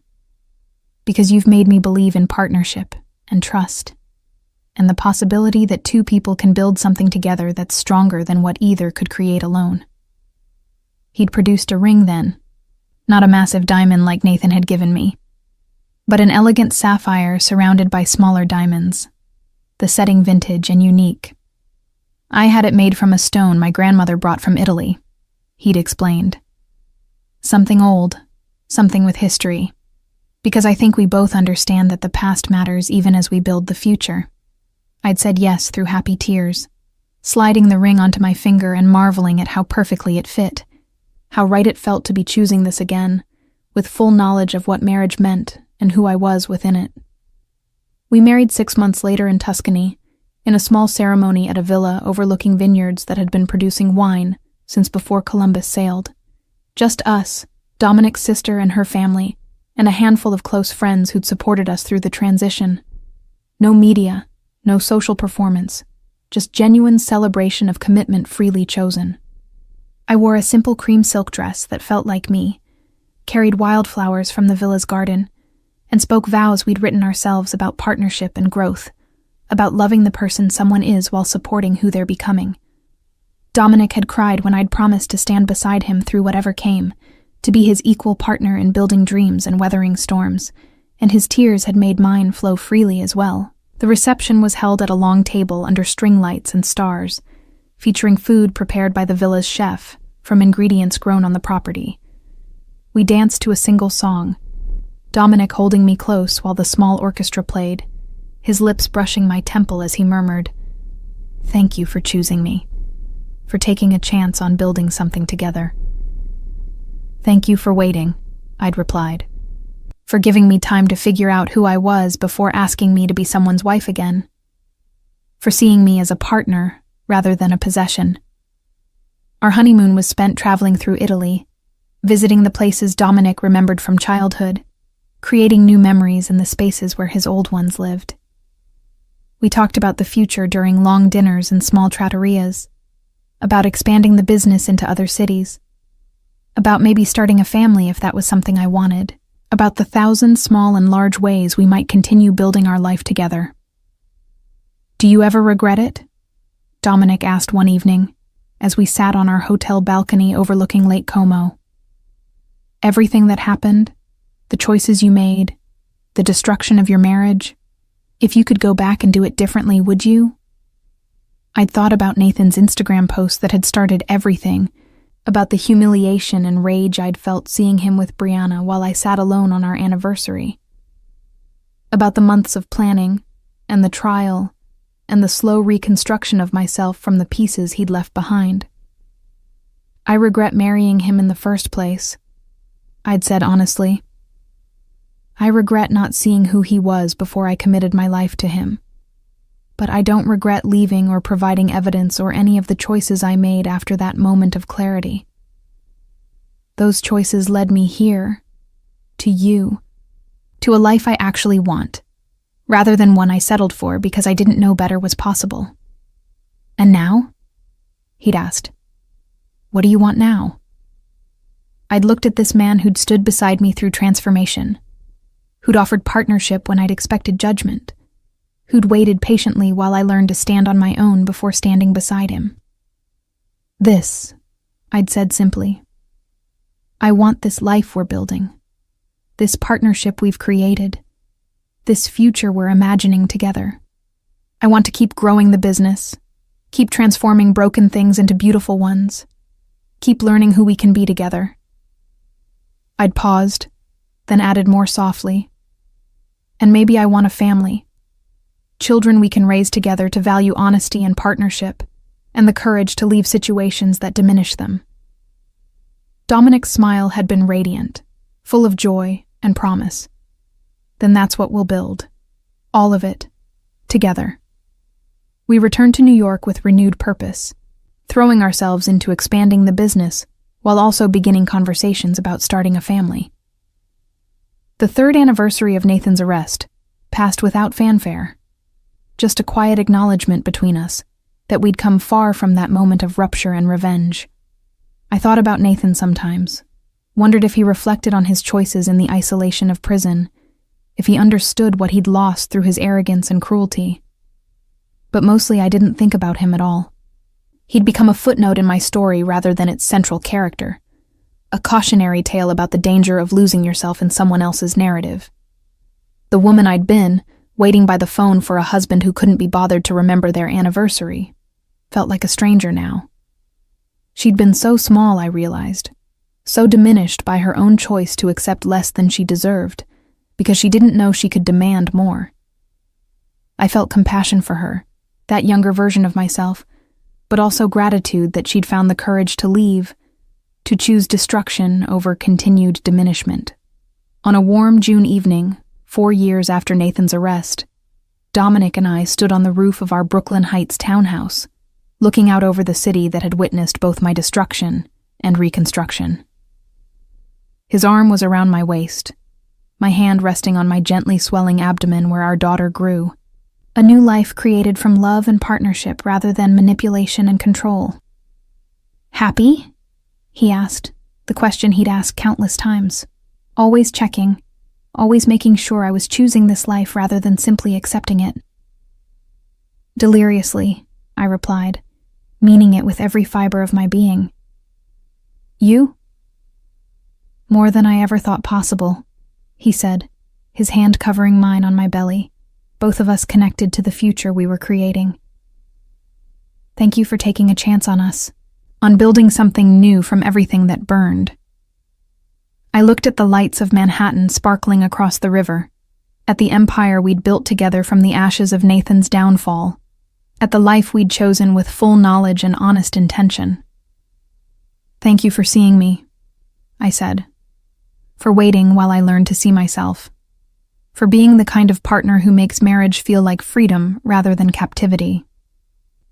Because you've made me believe in partnership and trust, and the possibility that two people can build something together that's stronger than what either could create alone." He'd produced a ring then, not a massive diamond like Nathan had given me, but an elegant sapphire surrounded by smaller diamonds, the setting vintage and unique. "I had it made from a stone my grandmother brought from Italy," he'd explained. "Something old, something with history, because I think we both understand that the past matters even as we build the future." I'd said yes through happy tears, sliding the ring onto my finger and marveling at how perfectly it fit, how right it felt to be choosing this again, with full knowledge of what marriage meant and who I was within it. We married 6 months later in Tuscany, in a small ceremony at a villa overlooking vineyards that had been producing wine since before Columbus sailed. Just us, Dominic's sister and her family, and a handful of close friends who'd supported us through the transition. No media, no social performance, just genuine celebration of commitment freely chosen. I wore a simple cream silk dress that felt like me, carried wildflowers from the villa's garden, and spoke vows we'd written ourselves about partnership and growth, about loving the person someone is while supporting who they're becoming. Dominic had cried when I'd promised to stand beside him through whatever came, to be his equal partner in building dreams and weathering storms, and his tears had made mine flow freely as well. The reception was held at a long table under string lights and stars, featuring food prepared by the villa's chef from ingredients grown on the property. We danced to a single song, Dominic holding me close while the small orchestra played, his lips brushing my temple as he murmured, "Thank you for choosing me, for taking a chance on building something together." "Thank you for waiting," I'd replied, "for giving me time to figure out who I was before asking me to be someone's wife again, for seeing me as a partner rather than a possession." Our honeymoon was spent traveling through Italy, visiting the places Dominic remembered from childhood, creating new memories in the spaces where his old ones lived. We talked about the future during long dinners in small trattorias, about expanding the business into other cities, about maybe starting a family if that was something I wanted, about the 1,000 small and large ways we might continue building our life together. "Do you ever regret it?" Dominic asked one evening, as we sat on our hotel balcony overlooking Lake Como. "Everything that happened, the choices you made, the destruction of your marriage, if you could go back and do it differently, would you?" I'd thought about Nathan's Instagram post that had started everything, about the humiliation and rage I'd felt seeing him with Brianna while I sat alone on our anniversary, about the months of planning, and the trial, and the slow reconstruction of myself from the pieces he'd left behind. "I regret marrying him in the first place," I'd said honestly. "I regret not seeing who he was before I committed my life to him. But I don't regret leaving or providing evidence or any of the choices I made after that moment of clarity. Those choices led me here, to you, to a life I actually want, rather than one I settled for because I didn't know better was possible. "And now?" he'd asked. "What do you want now?" I'd looked at this man who'd stood beside me through transformation, who'd offered partnership when I'd expected judgment, who'd waited patiently while I learned to stand on my own before standing beside him. "This," I'd said simply. "I want this life we're building, this partnership we've created, this future we're imagining together. I want to keep growing the business, keep transforming broken things into beautiful ones, keep learning who we can be together." I'd paused, then added more softly, "And maybe I want a family. Children we can raise together to value honesty and partnership, and the courage to leave situations that diminish them." Dominic's smile had been radiant, full of joy and promise. "Then that's what we'll build. All of it. Together." We returned to New York with renewed purpose, throwing ourselves into expanding the business while also beginning conversations about starting a family. The 3rd anniversary of Nathan's arrest passed without fanfare, just a quiet acknowledgement between us that we'd come far from that moment of rupture and revenge. I thought about Nathan sometimes, wondered if he reflected on his choices in the isolation of prison, if he understood what he'd lost through his arrogance and cruelty. But mostly I didn't think about him at all. He'd become a footnote in my story rather than its central character, a cautionary tale about the danger of losing yourself in someone else's narrative. The woman I'd been, waiting by the phone for a husband who couldn't be bothered to remember their anniversary, felt like a stranger now. She'd been so small, I realized, so diminished by her own choice to accept less than she deserved, because she didn't know she could demand more. I felt compassion for her, that younger version of myself, but also gratitude that she'd found the courage to leave, to choose destruction over continued diminishment. On a warm June evening, 4 years after Nathan's arrest, Dominic and I stood on the roof of our Brooklyn Heights townhouse, looking out over the city that had witnessed both my destruction and reconstruction. His arm was around my waist, my hand resting on my gently swelling abdomen where our daughter grew. A new life created from love and partnership rather than manipulation and control. "Happy?" he asked, the question he'd asked countless times. Always checking, always making sure I was choosing this life rather than simply accepting it. "Deliriously," I replied, meaning it with every fiber of my being. "You?" "More than I ever thought possible," he said, his hand covering mine on my belly, both of us connected to the future we were creating. "Thank you for taking a chance on us, on building something new from everything that burned." I looked at the lights of Manhattan sparkling across the river, at the empire we'd built together from the ashes of Nathan's downfall, at the life we'd chosen with full knowledge and honest intention. "Thank you for seeing me," I said, "for waiting while I learned to see myself, for being the kind of partner who makes marriage feel like freedom rather than captivity."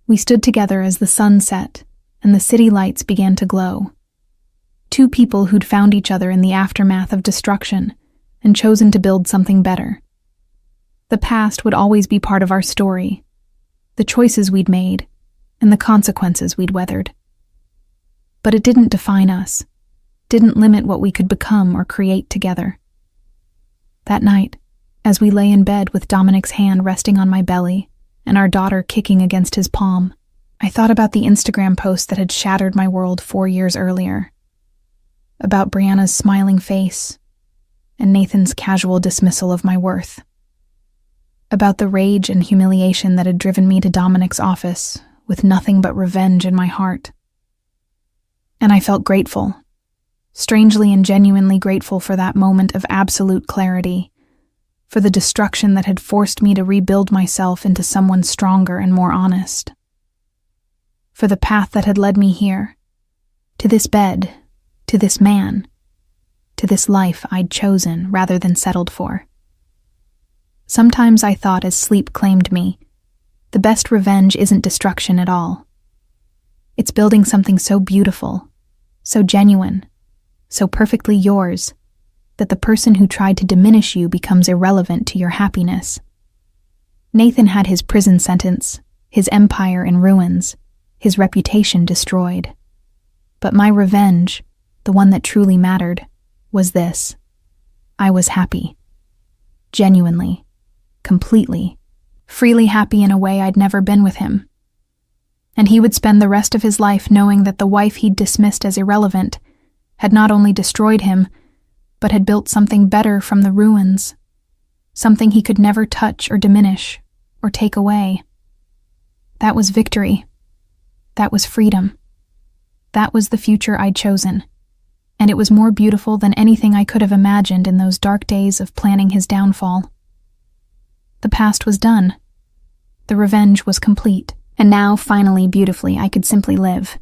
We stood together as the sun set and the city lights began to glow. 2 people who'd found each other in the aftermath of destruction and chosen to build something better. The past would always be part of our story, the choices we'd made, and the consequences we'd weathered. But it didn't define us, didn't limit what we could become or create together. That night, as we lay in bed with Dominic's hand resting on my belly and our daughter kicking against his palm, I thought about the Instagram post that had shattered my world 4 years earlier. About Brianna's smiling face and Nathan's casual dismissal of my worth. About the rage and humiliation that had driven me to Dominic's office with nothing but revenge in my heart. And I felt grateful, strangely and genuinely grateful for that moment of absolute clarity, for the destruction that had forced me to rebuild myself into someone stronger and more honest. For the path that had led me here, to this bed, to this man, to this life I'd chosen rather than settled for. Sometimes I thought as sleep claimed me, the best revenge isn't destruction at all. It's building something so beautiful, so genuine, so perfectly yours, that the person who tried to diminish you becomes irrelevant to your happiness. Nathan had his prison sentence, his empire in ruins, his reputation destroyed. But my revenge, the one that truly mattered, was this. I was happy. Genuinely. Completely. Freely happy in a way I'd never been with him. And he would spend the rest of his life knowing that the wife he'd dismissed as irrelevant had not only destroyed him, but had built something better from the ruins. Something he could never touch or diminish or take away. That was victory. That was freedom. That was the future I'd chosen. And it was more beautiful than anything I could have imagined in those dark days of planning his downfall. The past was done. The revenge was complete. And now, finally, beautifully, I could simply live.